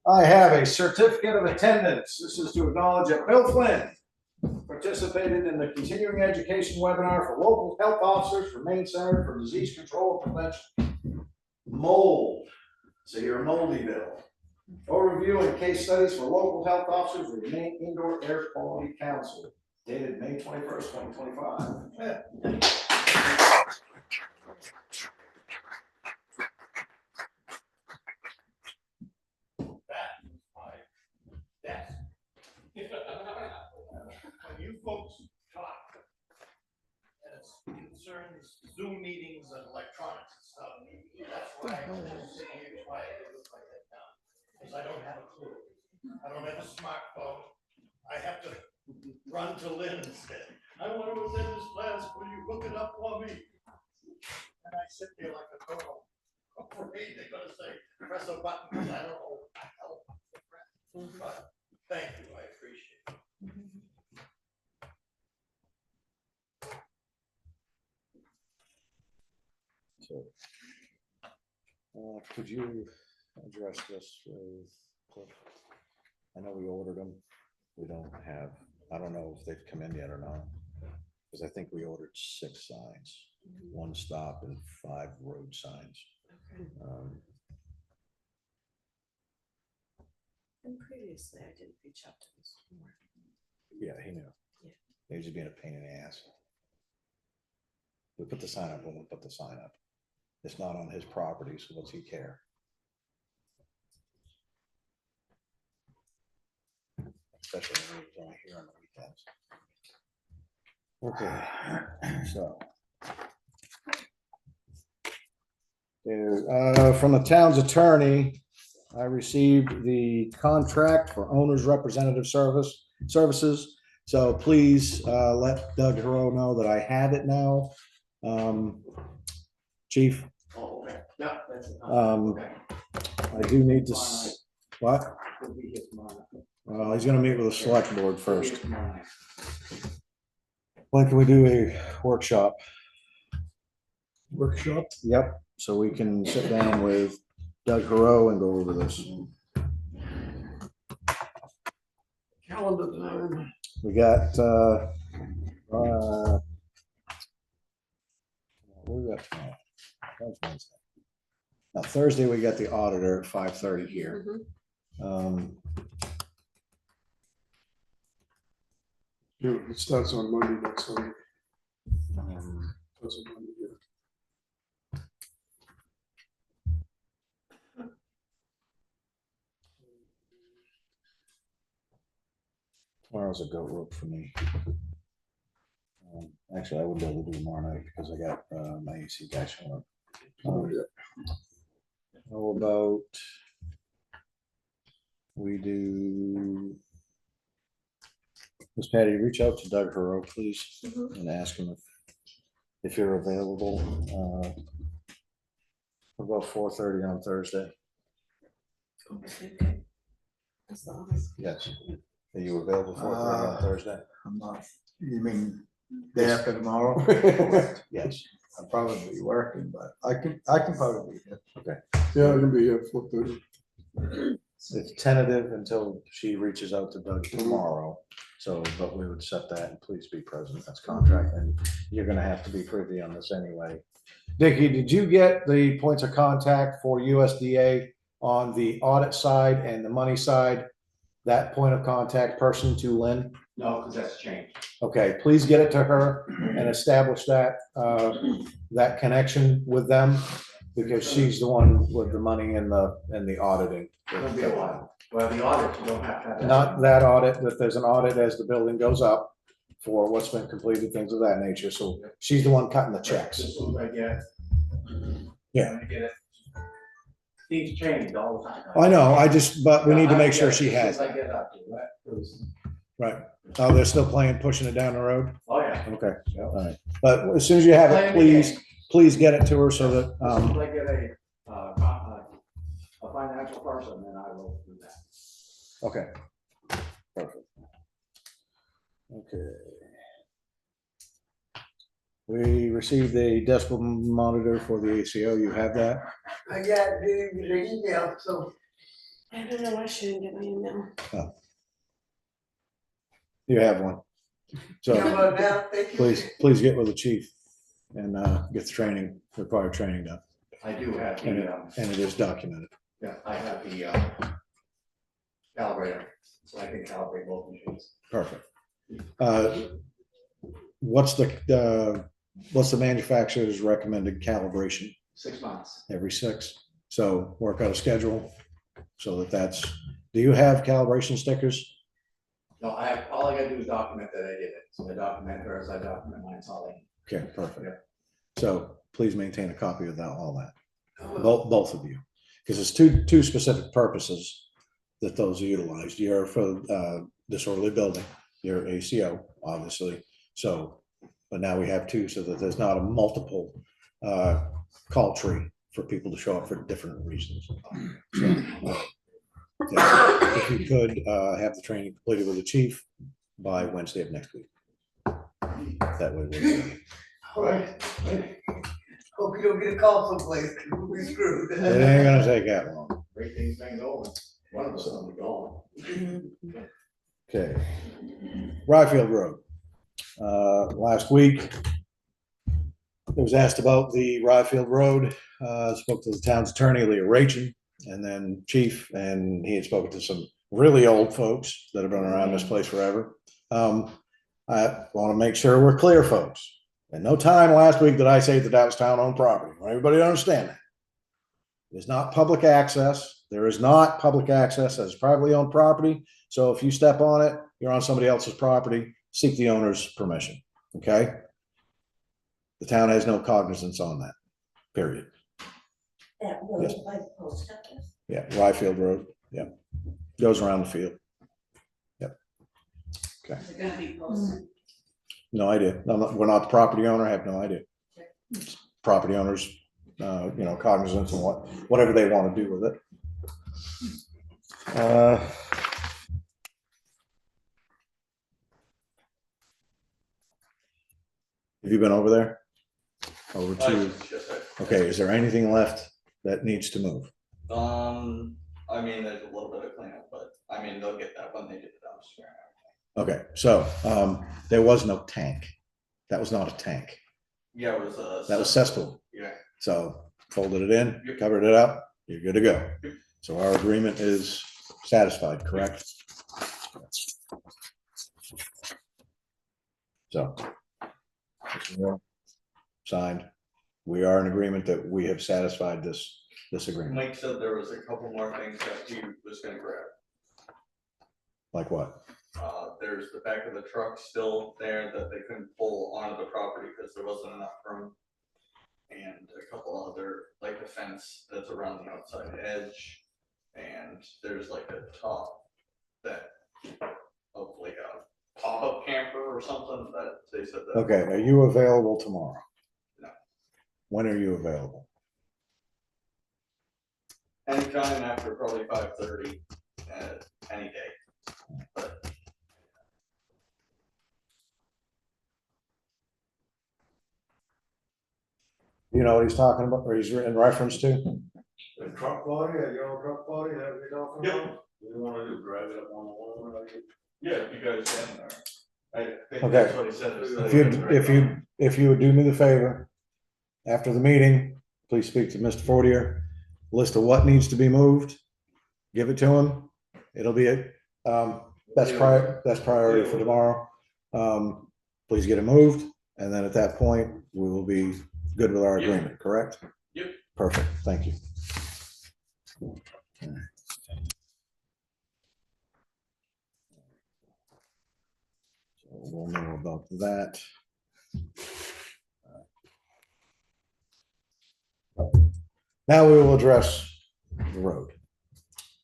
B: I have a certificate of attendance. This is to acknowledge that Bill Flynn participated in the continuing education webinar for local health officers for Maine Center for Disease Control and Prevention. Mold. So you're Moldyville. Overview and case studies for local health officers with the Maine Indoor Air Quality Council, dated May 21st, 2025. Yeah.
A: When you folks talk, as concerns Zoom meetings and electronics and stuff, that's why I'm just sitting here quiet and look like that now. Because I don't have a clue. I don't have a smartphone. I have to run to Lynn and say, I want to attend this class, will you look it up for me? And I sit there like a girl, afraid they're gonna say, press a button, because I don't know what the hell to press. But thank you, I appreciate it.
B: So, could you address this with Cliff? I know we ordered them. We don't have I don't know if they've come in yet or not, because I think we ordered 6 signs, 1 stop and 5 road signs.
K: And previously, I did reach out to this more.
B: Yeah, he knew.
K: Yeah.
B: He was being a pain in the ass. We put the sign up when we put the sign up. It's not on his property, so what's he care? Especially when he was only here on the weekends. Okay, so. From the town's attorney, I received the contract for owner's representative services. So please let Doug Hero know that I have it now. Chief,
J: Oh, okay. Yeah, that's it.
B: I do need to, what? He's gonna meet with the select board first. When can we do a workshop?
D: Workshop.
B: Yep, so we can sit down with Doug Hero and go over this.
D: Calendar time.
B: We got, what do we got tomorrow? That's Wednesday. Now Thursday, we got the auditor at 5:30 here.
D: Yeah, it starts on Monday next Sunday. That's on Monday, yeah.
B: Tomorrow's a goat rope for me. Actually, I wouldn't be able to do tomorrow night because I got my AC guy showing up. How about we do? Miss Patty, reach out to Doug Hero, please, and ask him if you're available. About 4:30 on Thursday.
K: Okay. That's the honest.
B: Yes. Are you available 4:30 on Thursday?
L: I'm not, you mean day after tomorrow?
B: Yes.
L: I'll probably be working, but I can probably be here.
B: Okay.
D: Yeah, I can be here for 30.
B: It's tentative until she reaches out to Doug tomorrow. So, but we would set that and please be present. That's contract and you're gonna have to be privy on this anyway. Dickie, did you get the points of contact for USDA on the audit side and the money side? That point of contact person to Lynn?
J: No, because that's changed.
B: Okay, please get it to her and establish that, that connection with them. Because she's the one with the money and the auditing.
J: It'll be a while. Well, the audit, you don't have to have that.
B: Not that audit, that there's an audit as the building goes up for what's been completed, things of that nature. So she's the one cutting the checks.
J: As soon as I get it.
B: Yeah.
J: When I get it. Things change all the time.
B: I know, but we need to make sure she has
J: I
B: it.
J: get up to it.
B: Right. Oh, they're still pushing it down the road?
J: Oh, yeah.
B: Okay, all right. But as soon as you have it, please get it to her so that,
J: As soon as I get a financial person, then I will do that.
B: okay. Perfect. Okay. We received a decibel monitor for the ACO. You have that?
G: I got the email, so.
K: I don't know, I shouldn't get my email.
B: You have one. So please get with the chief and get the required training done.
J: I do have
B: And
J: the,
B: it is documented.
J: yeah, I have the calibrator, so I can calibrate both machines.
B: Perfect. What's the manufacturer's recommended calibration?
J: 6 months.
B: Every 6. So work out a schedule so that's, do you have calibration stickers?
J: No, all I gotta do is document that I did it, so I document hers, I document mine, it's all I need.
B: Okay, perfect.
J: Yeah.
B: So please maintain a copy of that, all that, both of you, because it's two specific purposes that those are utilized. You're for disorderly building, your ACO, obviously. So, but now we have 2 so that there's not a multiple call tree for people to show up for different reasons. So, yeah, if you could have the training completed with the chief by Wednesday of next week. That way we're good.
G: All right. Hope you don't get a call someplace, 'cause we'll be screwed.
B: It ain't gonna take that long.
J: Great things been going, one of us will be going.
B: Okay. Brownfield Road. Last week, it was asked about the Brownfield Road. Spoke to the town's attorney, Leah Rachin, and then chief, and he had spoken to some really old folks that have been around this place forever. I want to make sure we're clear, folks. And no time last week did I say that was town-owned property. I want everybody to understand that. It's not public access. There is not public access as privately owned property. So if you step on it, you're on somebody else's property. Seek the owner's permission. Okay? The town has no cognizance on that. Period.
K: That
B: Yes.
K: road by the post office?
B: Yeah, Ryfield Road. Yeah. Goes around the field. Yep. Okay.
K: Is it gonna be posted?
B: No idea. We're not the property owner. I have no idea. Property owners, cognizance and whatever they want to do with it. Have you been over there? Over to, okay, is there anything left that needs to move?
M: I mean, there's a little bit of cleanup, but I mean, they'll get that when they do the dumpster.
B: Okay, so there was no tank. That was not a tank.
M: Yeah, it was
B: That was cesspool.
M: Yeah.
B: So folded it in, covered it up, you're good to go. So our agreement is satisfied, correct? So. Signed. We are in agreement that we have satisfied this agreement.
M: Mike said there was a couple more things that he was gonna grab.
B: Like what?
M: There's the back of the truck still there that they couldn't pull onto the property because there wasn't enough room. And a couple other, like a fence that's around the outside edge. And there's like a top that of like a pop-up camper or something that they said that.
B: Okay, are you available tomorrow?
M: No.
B: When are you available?
M: Anytime after probably 5:30, any day. But
B: You know what he's talking about, or he's in reference to?
L: The truck body, a yellow truck body, that we talking
M: Yep.
L: about? We wanna do drive it up on the wall, like it.
M: yeah, if you guys stand there. I think
B: Okay.
M: that's what he said. is that
B: If you would do me the favor, after the meeting, please speak to Mr. Fortier, list of what needs to be moved, give it to him. It'll be that's priority for tomorrow. Please get it moved, and then at that point, we will be good with our agreement, correct?
M: Yep.
B: Perfect, thank you. So we'll know about that. Now we will address the road.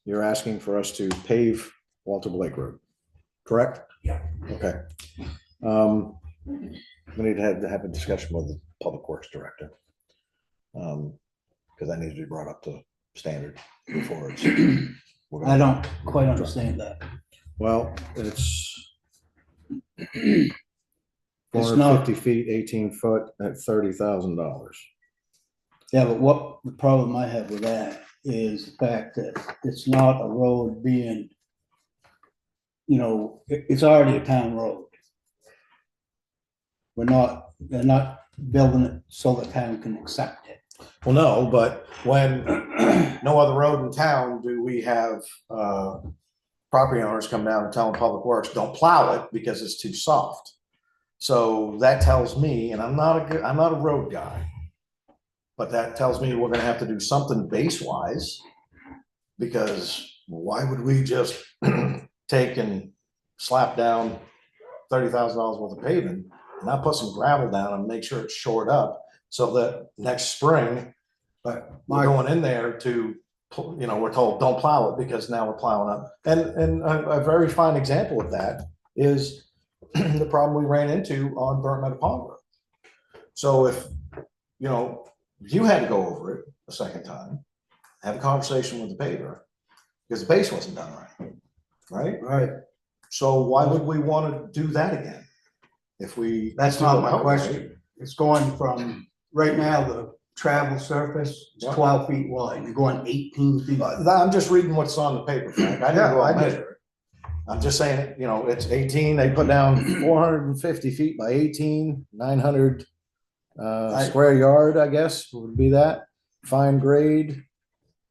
B: You're asking for us to pave Walter Blake Road, correct?
M: Yeah.
B: Okay. We need to have a discussion with the Public Works Director. Because that needs to be brought up to standard before it's.
N: I don't quite understand that.
B: Well, it's
N: It's
B: 450 feet, 18 foot at $30,000.
N: Yeah, but what the problem I have with that is the fact that it's not a road being, it's already a town road. They're not building it so the town can accept it.
B: Well, no, but when no other road in town do we have property owners come down and tell them Public Works, don't plow it because it's too soft. So that tells me, and I'm not a road guy, but that tells me we're gonna have to do something base wise. Because why would we just take and slap down $30,000 worth of paving, and not put some gravel down and make sure it's shored up so that next spring, but we're going in there to, we're told, don't plow it because now we're plowing up. And a very fine example of that is the problem we ran into on Burnt Meadow Pond Road. So if, you had to go over it a second time, have a conversation with the paver, because the base wasn't done right?
N: Right.
B: So why would we want to do that again? If we.
N: That's not my question. It's going from, right now, the travel surface is 12 feet wide. You're going 18 feet.
B: I'm just reading what's on the paper, Frank. I didn't go and measure it. I'm just saying, you know, it's 18, they put down 450 feet by 18, 900 square yard, I guess, would be that. Fine grade,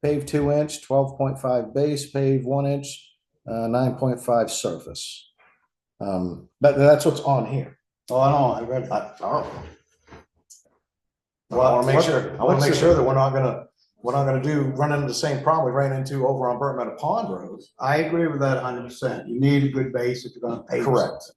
B: pave 2 inch, 12.5 base, pave 1 inch, 9.5 surface. But that's what's on here.
N: Oh, I know, I read that.
B: I wanna make sure that we're not gonna run into the same problem we ran into over on Burnt Meadow Pond Road.
N: I agree with that 100%. You need a good base if you're gonna pave.
B: Correct.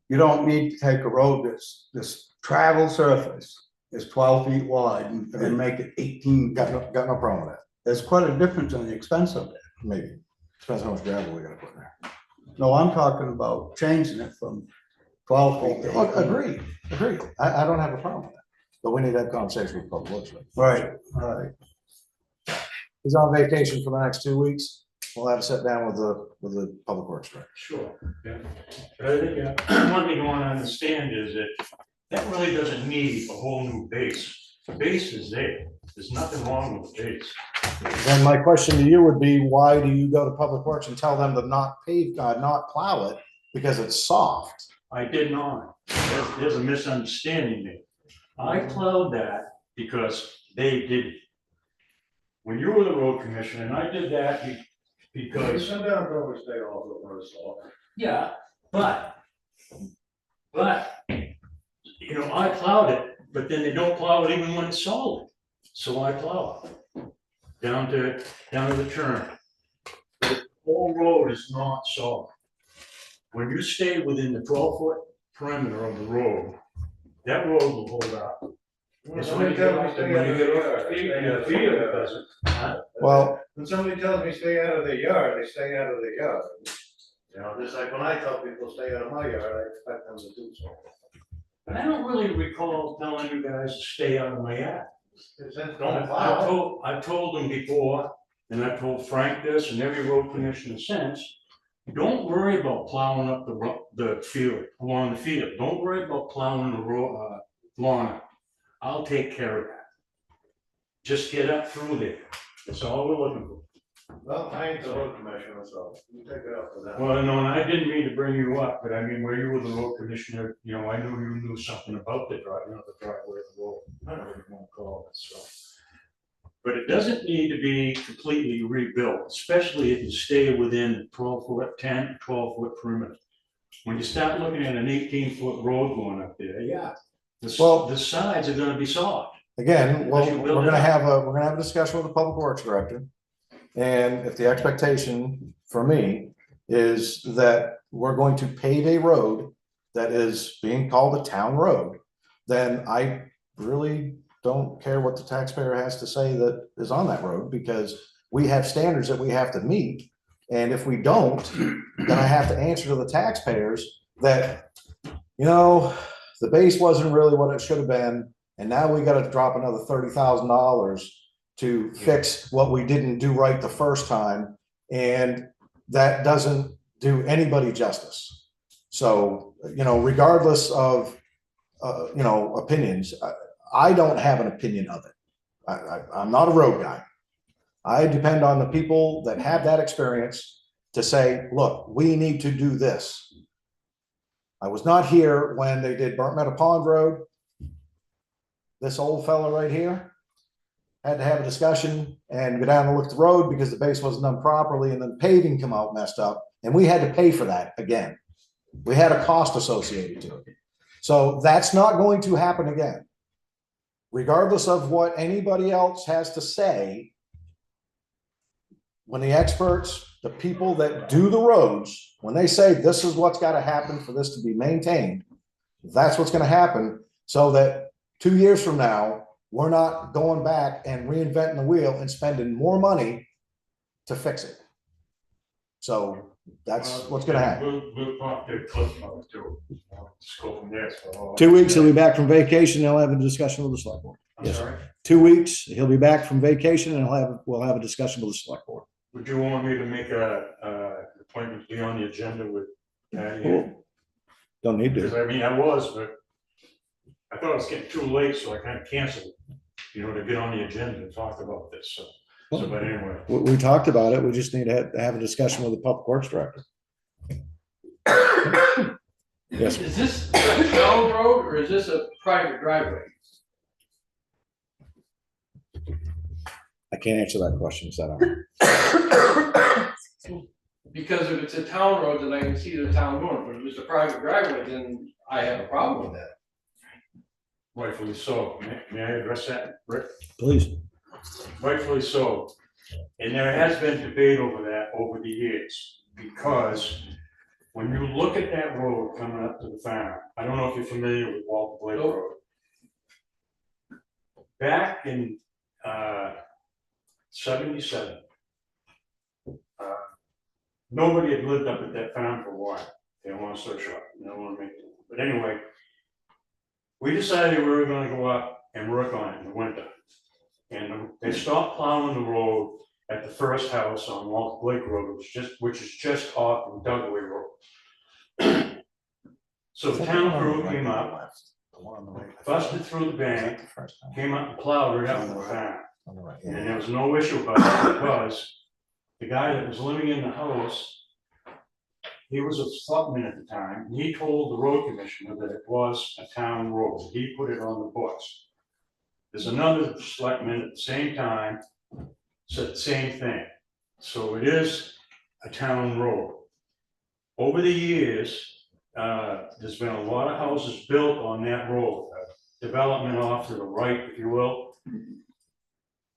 N: You don't need to take a road that's, this travel surface is 12 feet wide and make it 18.
B: Got no problem with that,
N: There's quite a difference in the expense of it.
B: maybe. Depends how much gravel we gotta put in there.
N: No, I'm talking about changing it from 12 feet to 18.
B: Agreed. I don't have a problem with that. But we need to have conversation with Public Works.
N: Right, all right.
B: He's on vacation for the next 2 weeks. We'll have to sit down with the Public Works director.
O: Sure, yeah. But I think, one thing you wanna understand is that really doesn't need a whole new base. The base is there. There's nothing wrong with the base.
B: Then my question to you would be, why do you go to Public Works and tell them to not plow it because it's soft?
O: I did not. There's a misunderstanding there. I plowed that because they did it. When you were the road commissioner, and I did that because.
A: Some down over state also were soft.
O: Yeah, but, you know, I plowed it, but then they don't plow it even when it's solid. So I plow it down to the turn. The whole road is not solid. When you stay within the 12-foot perimeter of the road, that road will hold up. It's when you get off the field, it doesn't.
B: Well,
A: when somebody tells me stay out of their yard, they stay out of their yard. You know, just like when I tell people stay out of my yard, I expect them to do so.
O: But I don't really recall telling you guys to stay out of my yard. I've told them before, and I've told Frank this and every road commissioner since, don't worry about plowing up the field, along the field. Don't worry about plowing the lawn. I'll take care of that. Just get up through there. That's all we're looking for.
A: Well, I ain't the road commissioner, so you take it up for that.
O: Well, no, and I didn't mean to bring you up, but I mean, where you were the road commissioner, you know, I knew you knew something about the drive, the driveway, the road, I don't know what you want to call it, so. But it doesn't need to be completely rebuilt, especially if you stay within 12-foot, 10, 12-foot perimeter. When you start looking at an 18-foot road going up there, yeah, the sides are gonna be soft.
B: again, well, we're gonna have a discussion with the Public Works director. And if the expectation for me is that we're going to pave a road that is being called a town road, then I really don't care what the taxpayer has to say that is on that road, because we have standards that we have to meet. And if we don't, then I have to answer to the taxpayers that, you know, the base wasn't really what it should have been. And now we got to drop another $30,000 to fix what we didn't do right the first time. And that doesn't do anybody justice. So, you know, regardless of, you know, opinions, I don't have an opinion of it. I'm not a road guy. I depend on the people that have that experience to say, look, we need to do this. I was not here when they did Burnt Meadow Pond Road. This old fella right here had to have a discussion and go down and look at the road because the base wasn't done properly, and then paving come out messed up, and we had to pay for that again. We had a cost associated to it. So that's not going to happen again. Regardless of what anybody else has to say, when the experts, the people that do the roads, when they say this is what's got to happen for this to be maintained, that's what's going to happen, so that 2 years from now, we're not going back and reinventing the wheel and spending more money to fix it. So that's what's going to happen.
O: We'll talk to Cliff about it too. Just go from there.
B: 2 weeks, he'll be back from vacation. He'll have a discussion with the select board.
O: I'm
B: Yes.
O: sorry?
B: 2 weeks, he'll be back from vacation, and we'll have a discussion with the select board.
O: Would you want me to make an appointment to be on the agenda with Patty?
B: Don't need
O: Because
B: to.
O: I mean, I was, but I thought it was getting too late, so I kind of canceled, you know, to get on the agenda and talk about this, so. So, but anyway,
B: We talked about it. We just need to have a discussion with the public works director. Yes.
J: Is this a town road or is this a private driveway?
B: I can't answer that question, so
J: Because if it's a town road, then I can see the town road, but if it's a private driveway, then I have a problem with that.
O: rightfully so. May I address that, Rick?
B: please.
O: Rightfully so. And there has been debate over that over the years, because when you look at that road coming up to the farm, I don't know if you're familiar with Walter Blake
J: Nope.
O: Road. Back in 77, nobody had lived up at that farm for a while. They don't want to search up, they don't want to make it. But anyway, we decided we were gonna go up and work on it in the winter. And they stopped plowing the road at the first house on Walter Blake Road, which is just off of Dugway Road. So the town crew came up, busted through the bank, came up and plowed right up to the farm. And there was no issue about it, because the guy that was living in the house, he was a selectman at the time, and he told the road commissioner that it was a town road. He put it on the books. There's another selectman at the same time, said the same thing. So it is a town road. Over the years, there's been a lot of houses built on that road, development off to the right, if you will.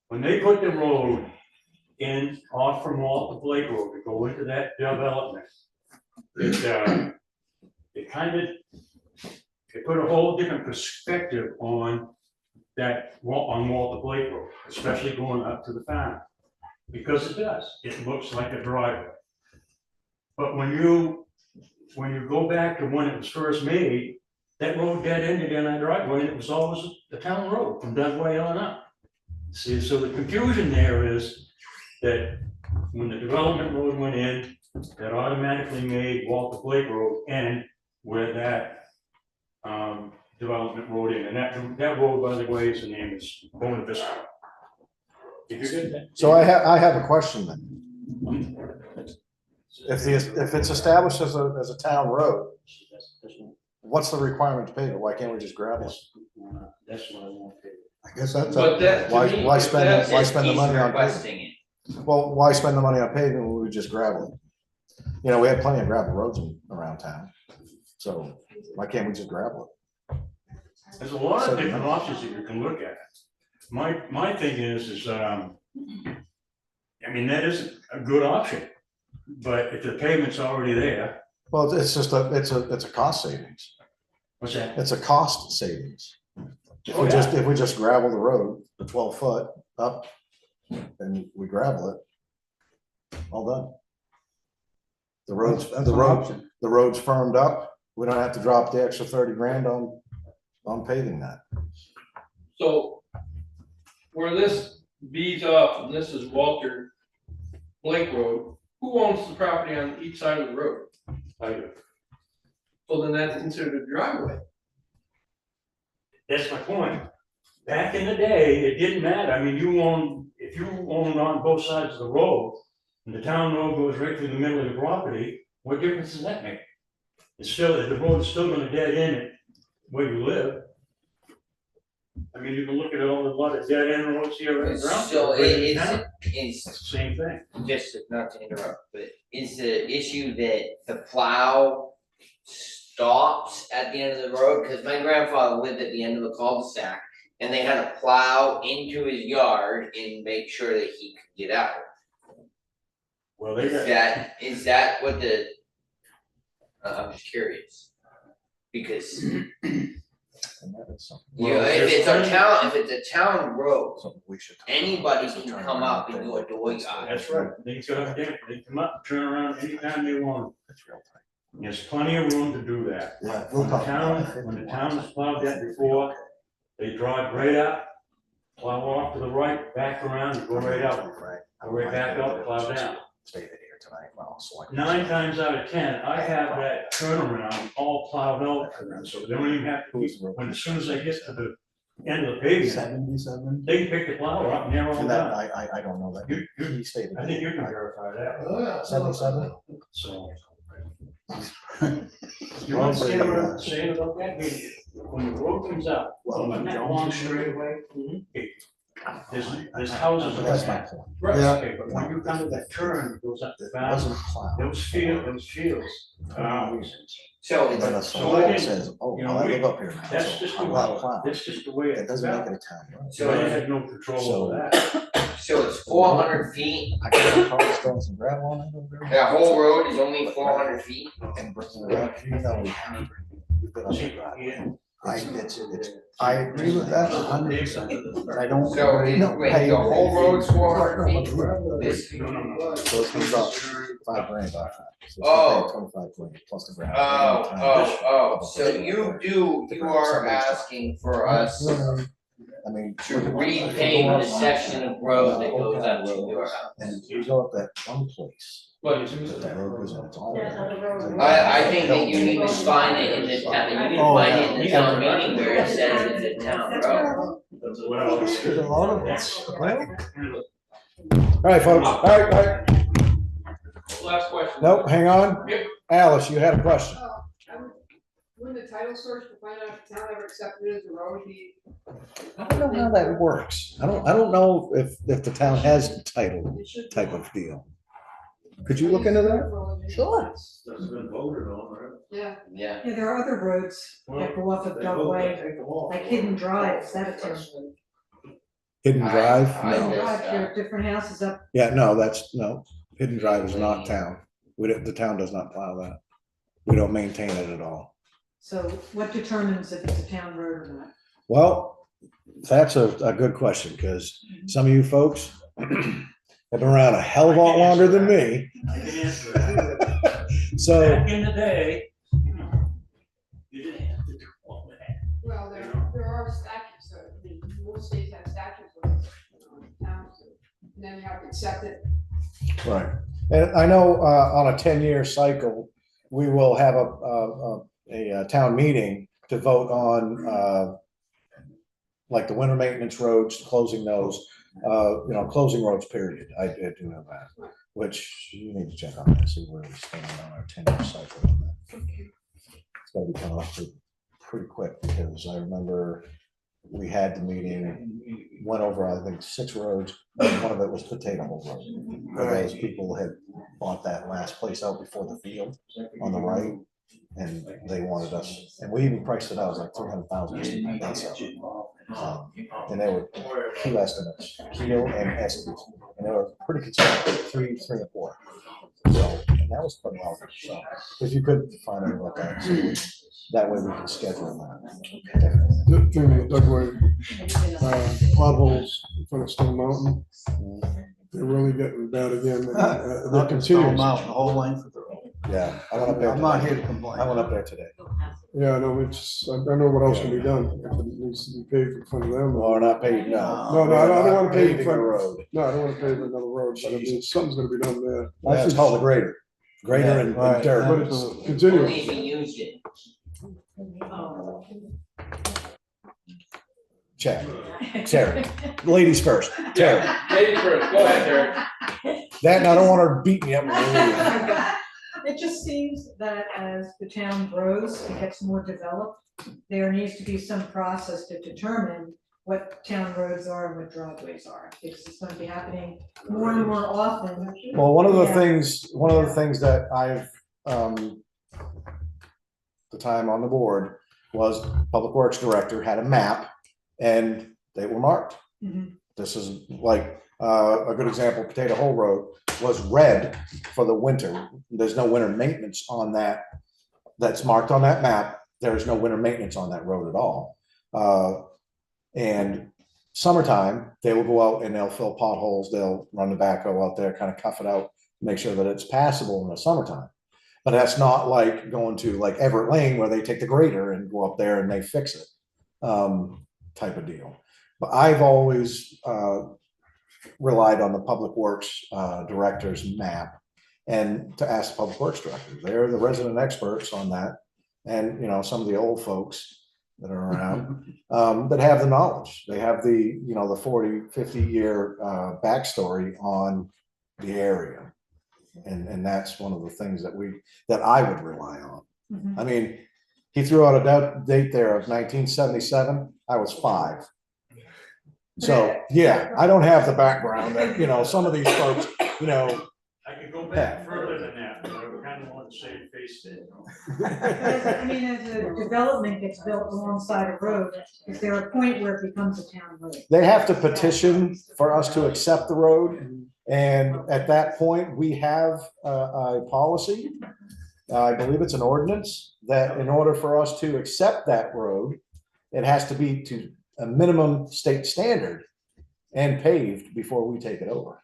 O: When they put the road in off from Walter Blake Road to go into that development, it kind of, it put a whole different perspective on that, on Walter Blake Road, especially going up to the farm. Because it does, it looks like a driveway. But when you go back to when it was first made, that road dead ended in that driveway, and it was always the town road from Dugway on up. See, so the confusion there is that when the development road went in, that automatically made Walter Blake Road end where that development road in, and that road, by the way, is the name is Bona Vista. If you get that.
B: So I have a question then. If it's established as a town road, what's the requirement to pave it? Why can't we just gravel it?
J: That's what I want to.
B: I guess that's,
J: But that, to me,
B: why
J: if
B: spend
J: that's-
B: the money on paving?
K: Requesting it.
B: Well, why spend the money on paving when we just gravel it? You know, we have plenty of gravel roads around town, so why can't we just gravel it?
O: There's a lot of different options that you can look at. My thing is, I mean, that is a good option, but if the pavement's already there.
B: Well, it's just it's a cost savings.
O: What's that?
B: It's a cost savings.
O: Oh, yeah.
B: If we just gravel the road, the 12 foot up, and we gravel it, all done. The road's firmed up. We don't have to drop the extra 30 grand on paving that.
J: So where this B's off, and this is Walter Blake Road, who owns the property on each side of the road?
O: I do.
J: Well, then that's considered a driveway.
O: That's my point. Back in the day, it didn't matter. I mean, if you owned on both sides of the road, and the town road goes right through the middle of the property, what difference does that make? It's still, the road's still gonna dead end it where you live. I mean, you can look at all the lot of dead end roads here around.
K: So
O: It's the same thing.
K: just not to interrupt, but is the issue that the plow stops at the end of the road? Cause my grandfather lived at the end of the cul-de-sac and they had to plow into his yard and make sure that he could get out.
O: Well, they got.
K: Is that what the, I'm just curious. Because if it's a town road, anybody can come up and do a door guy.
O: That's right. They can come up, turn around anytime they want. There's plenty of room to do that.
B: Yeah.
O: When the town has plowed that before, they drive right up, plow off to the right, back around, and go right out. Go right back up, plow down. 9 times out of 10, I have that turnaround all plowed out for them, so they don't even have to, as soon as I get to end of the pavement,
L: 77?
O: they can pick the plow up and they're all
B: And that,
O: done.
B: I don't know that.
O: You,
B: He stated.
O: I think you can verify that,
A: Oh, yeah.
B: 77?
O: so. You understand what I'm saying about that? When the road comes out, on that long straightaway, there's houses.
B: That's my
O: around.
B: point.
O: Right,
L: Yeah.
O: okay, but when you come to that turn, it goes up the
B: It
O: valley,
B: wasn't plowed.
O: those fields.
K: So
B: And then a
O: So
B: sign
O: again,
B: says, oh,
O: you know,
B: I
O: we-
B: live up here now,
O: that's
B: so
O: just the
B: I'm
O: way,
B: not plowed.
O: that's just the way
B: That
O: it's
B: doesn't make
O: developed.
B: it a town road.
O: So I have no control
B: So-
O: over that.
K: So it's 400 feet,
B: I can probably throw some gravel on it over there.
K: that whole road is only 400 feet?
B: And bring it around, even though we've been on the driveway. I agree with that 100%, but I don't.
K: So, wait, the whole road's 400 feet? This,
B: So it comes up $5,000 off that. So it's
K: Oh.
B: gonna pay 25 grand plus the ground.
K: so you are asking for us
B: I mean.
K: to repave the section of road that goes up to your house.
B: And you go up that one place.
O: But
B: That road goes on, it's all.
K: I think that you need to find it in the town, you need to find it in the town meeting where it says it's a town road.
O: well,
L: There's a lot of
O: that's.
B: All right, folks, all right.
J: Last question.
B: Nope, hang on.
J: Yep.
B: Alice, you had a question.
H: Wouldn't the title search to find out if the town ever accepted it as a road be?
B: I don't know how that works. I don't know if the town has a title type of deal. Could you look into that?
C: Sure.
O: That's been voted on, right?
H: Yeah.
K: Yeah.
F: Yeah, there are other roads that go off of Dugway, like Hidden Drive, is that a town road?
B: Hidden Drive?
F: Hidden
B: No.
F: Drive, there are different houses up,
B: Yeah, no, no. Hidden Drive is not town. The town does not plow that. We don't maintain it at all.
F: so what determines if it's a town road or not?
B: Well, that's a good question, because some of you folks have been around a hell of a lot longer than me.
O: I can answer that.
B: So,
O: Back in the day, you didn't have to do all that.
H: Well, there are statutes, so most states have statutes with towns, and then you have to accept it.
B: right. And I know on a 10-year cycle, we will have a town meeting to vote on like the winter maintenance roads, closing those, closing roads, period. I do know that, which you need to check on that, see where we stand on our 10-year cycle on that. It's gotta be coming up pretty quick, because I remember we had the meeting, went over, I think, 6 roads, and one of it was Potato Hole Road. Whereas people had bought that last place out before the field on the right, and they wanted us, and we even priced it out, it was like 300,000. And there were 2 estimates, Keel and Estes, and they were pretty conservative, 3 and 4. So, and that was pretty well, so, if you could find out about that, so that way we can schedule that.
D: During the Dugway, potholes in front of Stone Mountain, they're really getting bad again. They're
L: Not in Stone
D: continuing.
L: Mountain, the whole length of the road.
B: Yeah, I went up there.
L: I'm not
B: today.
L: here to complain.
B: I went up there today.
D: Yeah, no, I know what else can be done. If it needs to be paved in front of them.
B: Or not paved, no.
D: No, I don't wanna pave in
B: Paving
D: front
B: a
D: of
B: road.
D: No, I don't wanna pave another road, but I mean, something's gonna be done there.
B: That's called a grader. Grader and
L: Right.
B: dirt.
D: But it's continuous.
K: Only if you used it.
B: Check. Terry, ladies first. Terry,
J: Ladies first, go ahead, Terry.
B: that, and I don't want her beating me up.
F: It just seems that as the town grows, it gets more developed, there needs to be some process to determine what town roads are and what driveways are, because it's gonna be happening more and more often.
B: Well, one of the
F: Yeah.
B: things that I've, the time on the board was Public Works Director had a map and they were marked.
F: Mhm.
B: This is like, a good example, Potato Hole Road was red for the winter. There's no winter maintenance on that. That's marked on that map. There is no winter maintenance on that road at all. And summertime, they will go out and they'll fill potholes. They'll run the backhoe out there, kind of cuff it out, make sure that it's passable in the summertime. But that's not like going to like Everett Lane where they take the grader and go up there and they fix it, type of deal. But I've always relied on the Public Works Director's map and to ask the Public Works Director. They're the resident experts on that. And, some of the old folks that are around, that have the knowledge. They have the, you know, the 40, 50-year backstory on the area. And that's one of the things that I would rely on. I mean, he threw out a date there of 1977. I was 5. So, yeah, I don't have the background that, you know, some of these folks, you know.
O: I could go back further than that, but I kind of want to save face there.
F: I mean, as a development gets built alongside a road, is there a point where it becomes a town road?
B: They have to petition for us to accept the road. And at that point, we have a policy. I believe it's an ordinance that in order for us to accept that road, it has to be to a minimum state standard and paved before we take it over.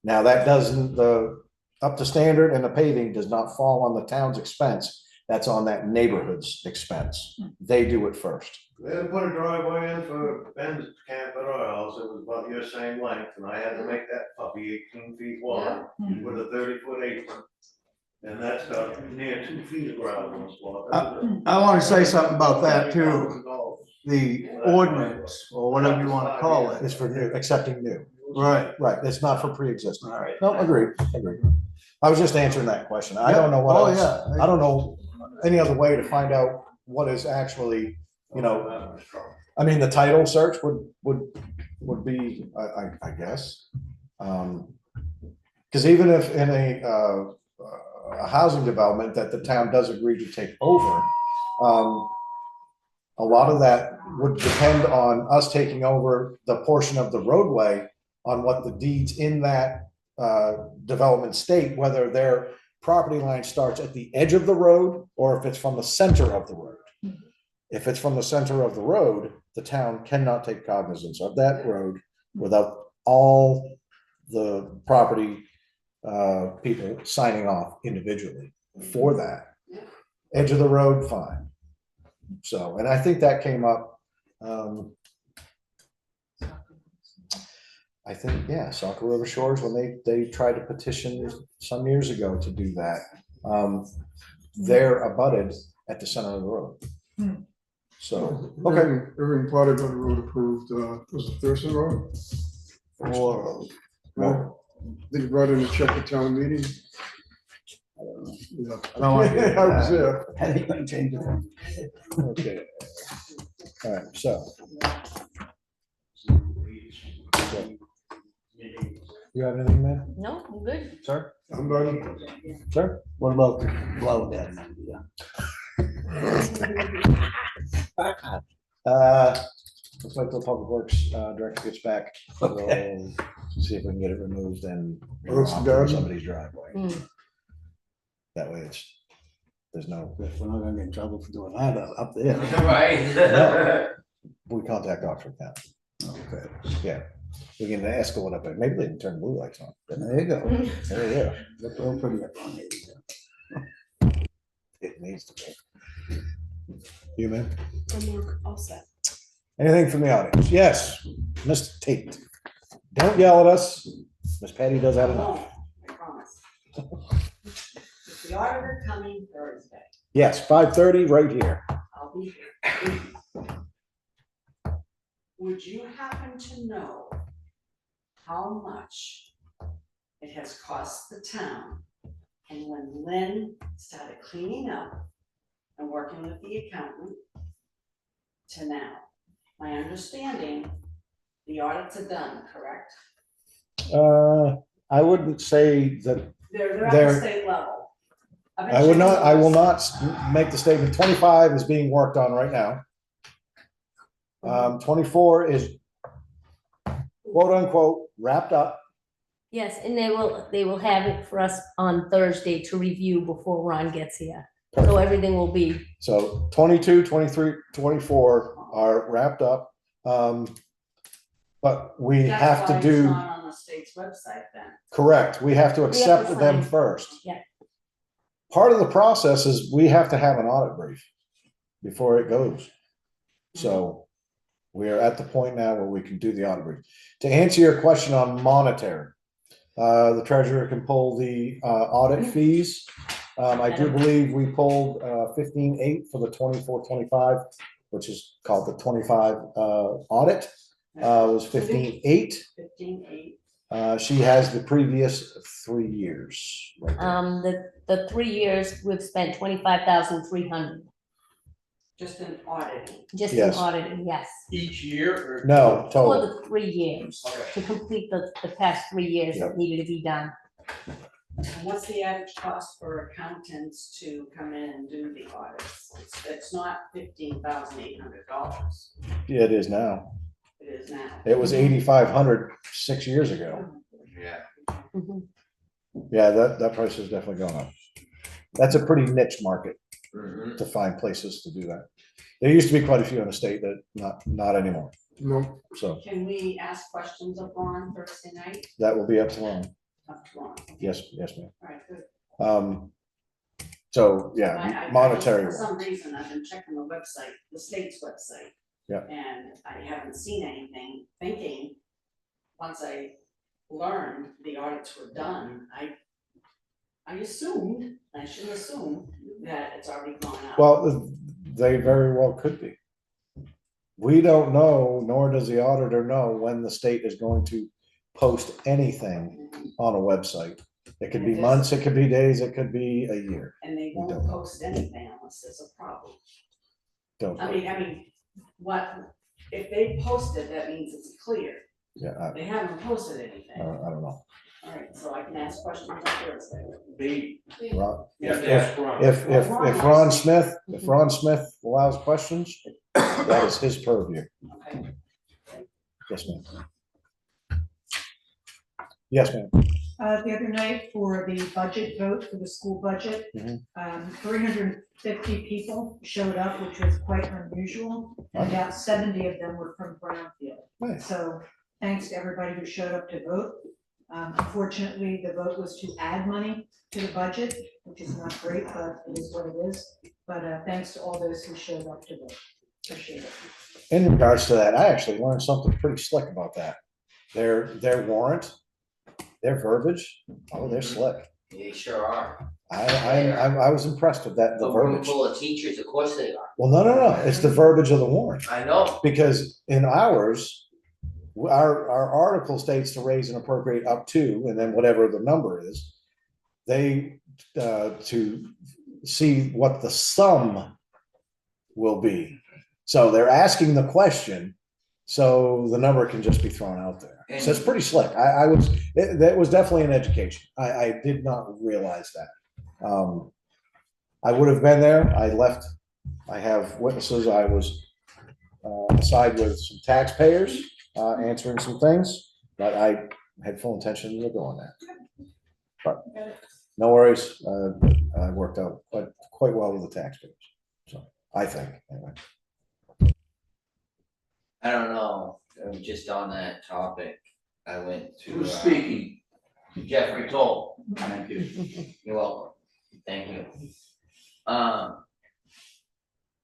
B: Now, that doesn't, the up to standard and the paving does not fall on the town's expense. That's on that neighborhood's expense. They do it first.
A: They had to put a driveway in for Ben's Camp at Oils, it was about your same length, and I had to make that puppy 18 feet wide with a 30-foot apron. And that's got near 2 feet of gravel and stuff.
L: I want to say something about that too. The ordinance, or whatever you want to call it.
B: It's for new, accepting new.
L: Right.
B: Right, it's not for pre-existing.
L: All right.
B: No, agreed. I was just answering that question. I don't know what
L: Oh,
B: else.
L: yeah.
B: I don't know any other way to find out what is actually, you know, I mean, the title search would be, I guess. Because even if in a housing development that the town does agree to take over, a lot of that would depend on us taking over the portion of the roadway on what the deeds in that development state, whether their property line starts at the edge of the road or if it's from the center of the road. If it's from the center of the road, the town cannot take cognizance of that road without all the property people signing off individually for that. Edge of the road, fine. So, and I think that came up, I think, yeah, Saco River Shores, when they tried to petition some years ago to do that. They're abutted at the center of the road. So, okay.
D: Everything part of the road approved, was it Thurston Road?
L: Or,
D: They brought in a check at town meeting. Yeah.
L: I don't want to.
D: I was there.
L: I think I changed it.
B: Okay. All right, so. You have anything, man?
C: No, I'm good.
B: Sir?
D: I'm done.
B: Sir?
L: What about the blow death?
B: Looks like the public works director gets back.
L: Okay.
B: We'll see if we can get it removed and
D: Looks
B: off
D: good.
B: somebody's driveway. That way there's no.
L: We're not gonna get in trouble for doing that up there.
K: Right.
B: We contact Oxford County.
L: Okay,
B: Yeah. We can escalate up there. Maybe they can turn blue lights on.
L: there you go.
B: There you go.
L: Look real pretty up on it.
B: It needs to be. You, man?
C: All set.
B: Anything from the audience? Yes, Mr. Tate. Don't yell at us. Miss Patty does that enough.
P: I promise. The auditor coming Thursday.
B: Yes, 5:30 right here.
P: I'll be here. Would you happen to know how much it has cost the town? And when Lynn started cleaning up and working with the accountant to now, my understanding, the audits are done, correct?
B: I wouldn't say that.
P: They're at
B: They're-
P: the state level. I've been
B: I will
P: checking
B: not
P: those.
B: make the statement. 25 is being worked on right now. 24 is quote unquote wrapped up.
C: Yes, and they will have it for us on Thursday to review before Ron gets here. So everything will be,
B: So 22, 23, 24 are wrapped up. But we
P: That's
B: have
P: why
B: to
P: it's
B: do,
P: not on the state's website then.
B: correct, we have to accept them
C: sign.
B: first.
C: Yeah.
B: Part of the process is we have to have an audit brief before it goes. So we are at the point now where we can do the audit brief. To answer your question on monetary, the treasurer can pull the audit fees. I do believe we pulled 15.8 for the 24-25 which is called the 25 audit, was 15.8.
P: 15.8.
B: She has the previous 3 years. right there.
C: The 3 years, we've spent 25,300,
P: Just in auditing.
C: just in
B: Yes.
C: auditing, yes.
J: Each year or?
B: No,
C: For
B: total.
C: the 3 years,
J: Okay.
C: to complete the past 3 years
B: Yep.
C: that needed to be done.
P: And what's the average cost for accountants to come in and do the audits? It's not $15,800.
B: Yeah, it is now.
P: It is now.
B: It was 8,500 6 years ago.
K: Yeah.
C: Mhm.
B: Yeah, that price has definitely gone up. That's a pretty niche market
K: Mhm.
B: to find places to do that. There used to be quite a few in the state that not anymore.
D: No,
B: So
P: Can we ask questions of Ron Thursday night?
B: that will be up to Ron.
P: Up to Ron.
B: Yes, ma'am.
P: All right, good.
B: So,
P: I-
B: yeah,
P: I-
B: monetary.
P: For some reason, I've been checking the website, the state's website.
B: Yeah.
P: And I haven't seen anything, thinking, once I learned the audits were done, I assumed, I should assume, that it's already gone out.
B: Well, they very well could be. We don't know, nor does the auditor know, when the state is going to post anything on a website. It could be months, it could be days, it could be a year.
P: And they
B: We
P: won't
B: don't know.
P: post anything unless there's a problem.
B: Don't.
P: I mean, what, if they posted, that means it's clear.
B: Yeah,
P: They haven't posted
B: I
P: anything.
B: don't know.
P: All right, so I can ask questions on Thursday.
B: Ron-
J: You have to ask Ron.
B: If Ron Smith allows questions, that is his purview.
P: Okay.
B: Yes, ma'am. Yes, ma'am.
F: The other night for the budget vote for the school budget,
B: Mhm.
F: 350 people showed up, which was quite unusual. And about 70 of them were from Brownfield.
B: Nice.
F: So thanks to everybody who showed up to vote. Unfortunately, the vote was to add money to the budget, which is not great, but it is what it is. But thanks to all those who showed up to vote. Appreciate it.
B: In regards to that, I actually learned something pretty slick about that. Their warrant, their verbiage, oh, they're slick.
K: They sure are.
B: I was impressed with that, the
K: A room
B: verbiage.
K: full of teachers, of course they are.
B: Well, no, it's the verbiage of the warrant.
K: I know.
B: Because in ours, our article states to raise and appropriate up to, and then whatever the number is. They, to see what the sum will be. So they're asking the question, so the number can just be thrown out there. So it's pretty slick. That was definitely an education. I did not realize that. I would have been there. I left. I have witnesses. I was aside with some taxpayers, answering some things, but I had full intention of going there. But no worries. I worked out quite well with the taxpayers. So I think, anyway.
K: I don't know, just on that topic, I went to.
E: Who's speaking?
K: Jeffrey Toll.
E: Thank you.
K: You're welcome. Thank you.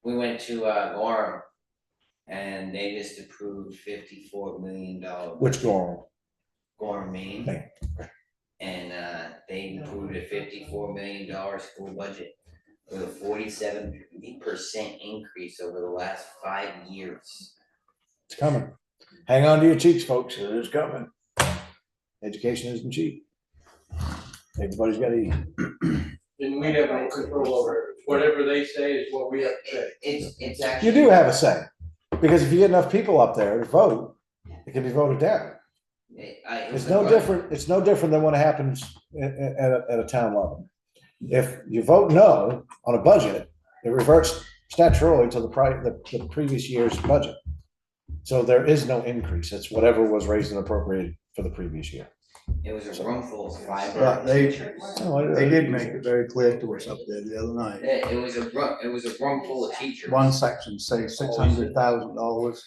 K: We went to Gorham and they just approved $54 million.
B: Which Gorham?
K: Gorham, Maine.
B: Maine,
K: And they approved a $54 million school budget with a 47% increase over the last 5 years.
B: It's coming. Hang on to your cheeks, folks. It is coming. Education isn't cheap. Everybody's got to eat.
J: And we have no control over it. Whatever they say is what we have to say.
K: It's actually.
B: You do have a say, because if you get enough people up there to vote, it can be voted down. It's no different. It's no different than what happens at a town level. If you vote no on a budget, it reverts statutorily to the previous year's budget. So there is no increase. It's whatever was raised and appropriated for the previous year.
K: It was a room full of 5
N: But they
K: teachers.
N: did make it very clear to us up there the other night.
K: It was a room full of teachers.
N: One section say $600,000,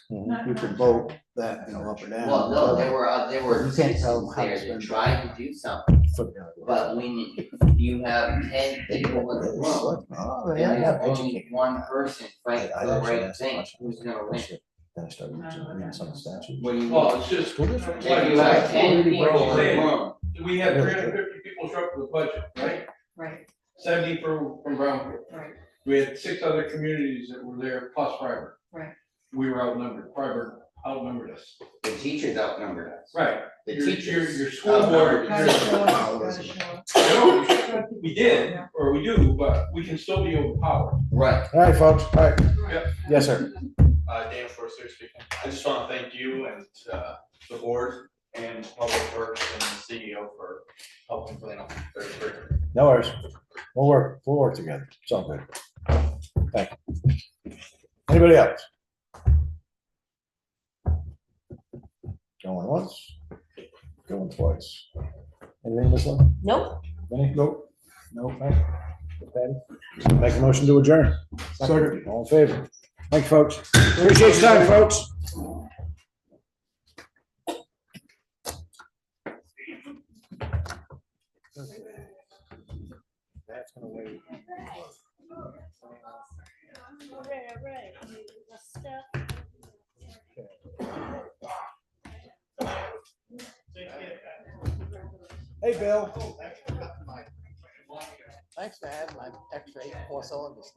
N: you can vote that, up or down.
K: Well, no, there were
N: You can't tell them
K: citizens
N: how to
K: there
N: spend
K: that
N: it.
K: tried to do something, but when you have 10 people in the room,
N: Oh,
K: and
N: yeah,
K: there's
N: yeah.
K: only one person fighting for the right thing, who's gonna win?
B: Then I started reading some statutes.
K: When you,
J: Well, it's just.
K: if you have 10 people in the room,
J: We had 350 people show up for the budget, right?
F: Right,
J: 70 from Brownfield.
F: right,
J: We had 6 other communities that were there plus Freiburg.
F: right.
J: we were outnumbered, outnumbered us.
K: The teachers outnumbered us.
J: Right.
K: The
J: Your
K: teachers
J: school board,
F: Gotta show up, gotta show up.
J: no, we did, or we do, but we can still be overpowered.
K: Right.
B: All right, folks, all right.
M: Yep.
B: Yes, sir.
M: Dan Forster speaking. I just want to thank you and the board and Public Works and the CEO for helping clean up.
B: No worries. We'll work together. It's all good. Thank you. Anybody else? Going once, going twice. Anything this one?
C: Nope.
B: Any? Nope. Nope. Okay. Make a motion to adjourn.
D: Second.
B: All in favor? Thanks, folks. Appreciate your time, folks. That's gonna wait. Hey, Bill.
Q: Thanks for having my X-ray 4 cylinders.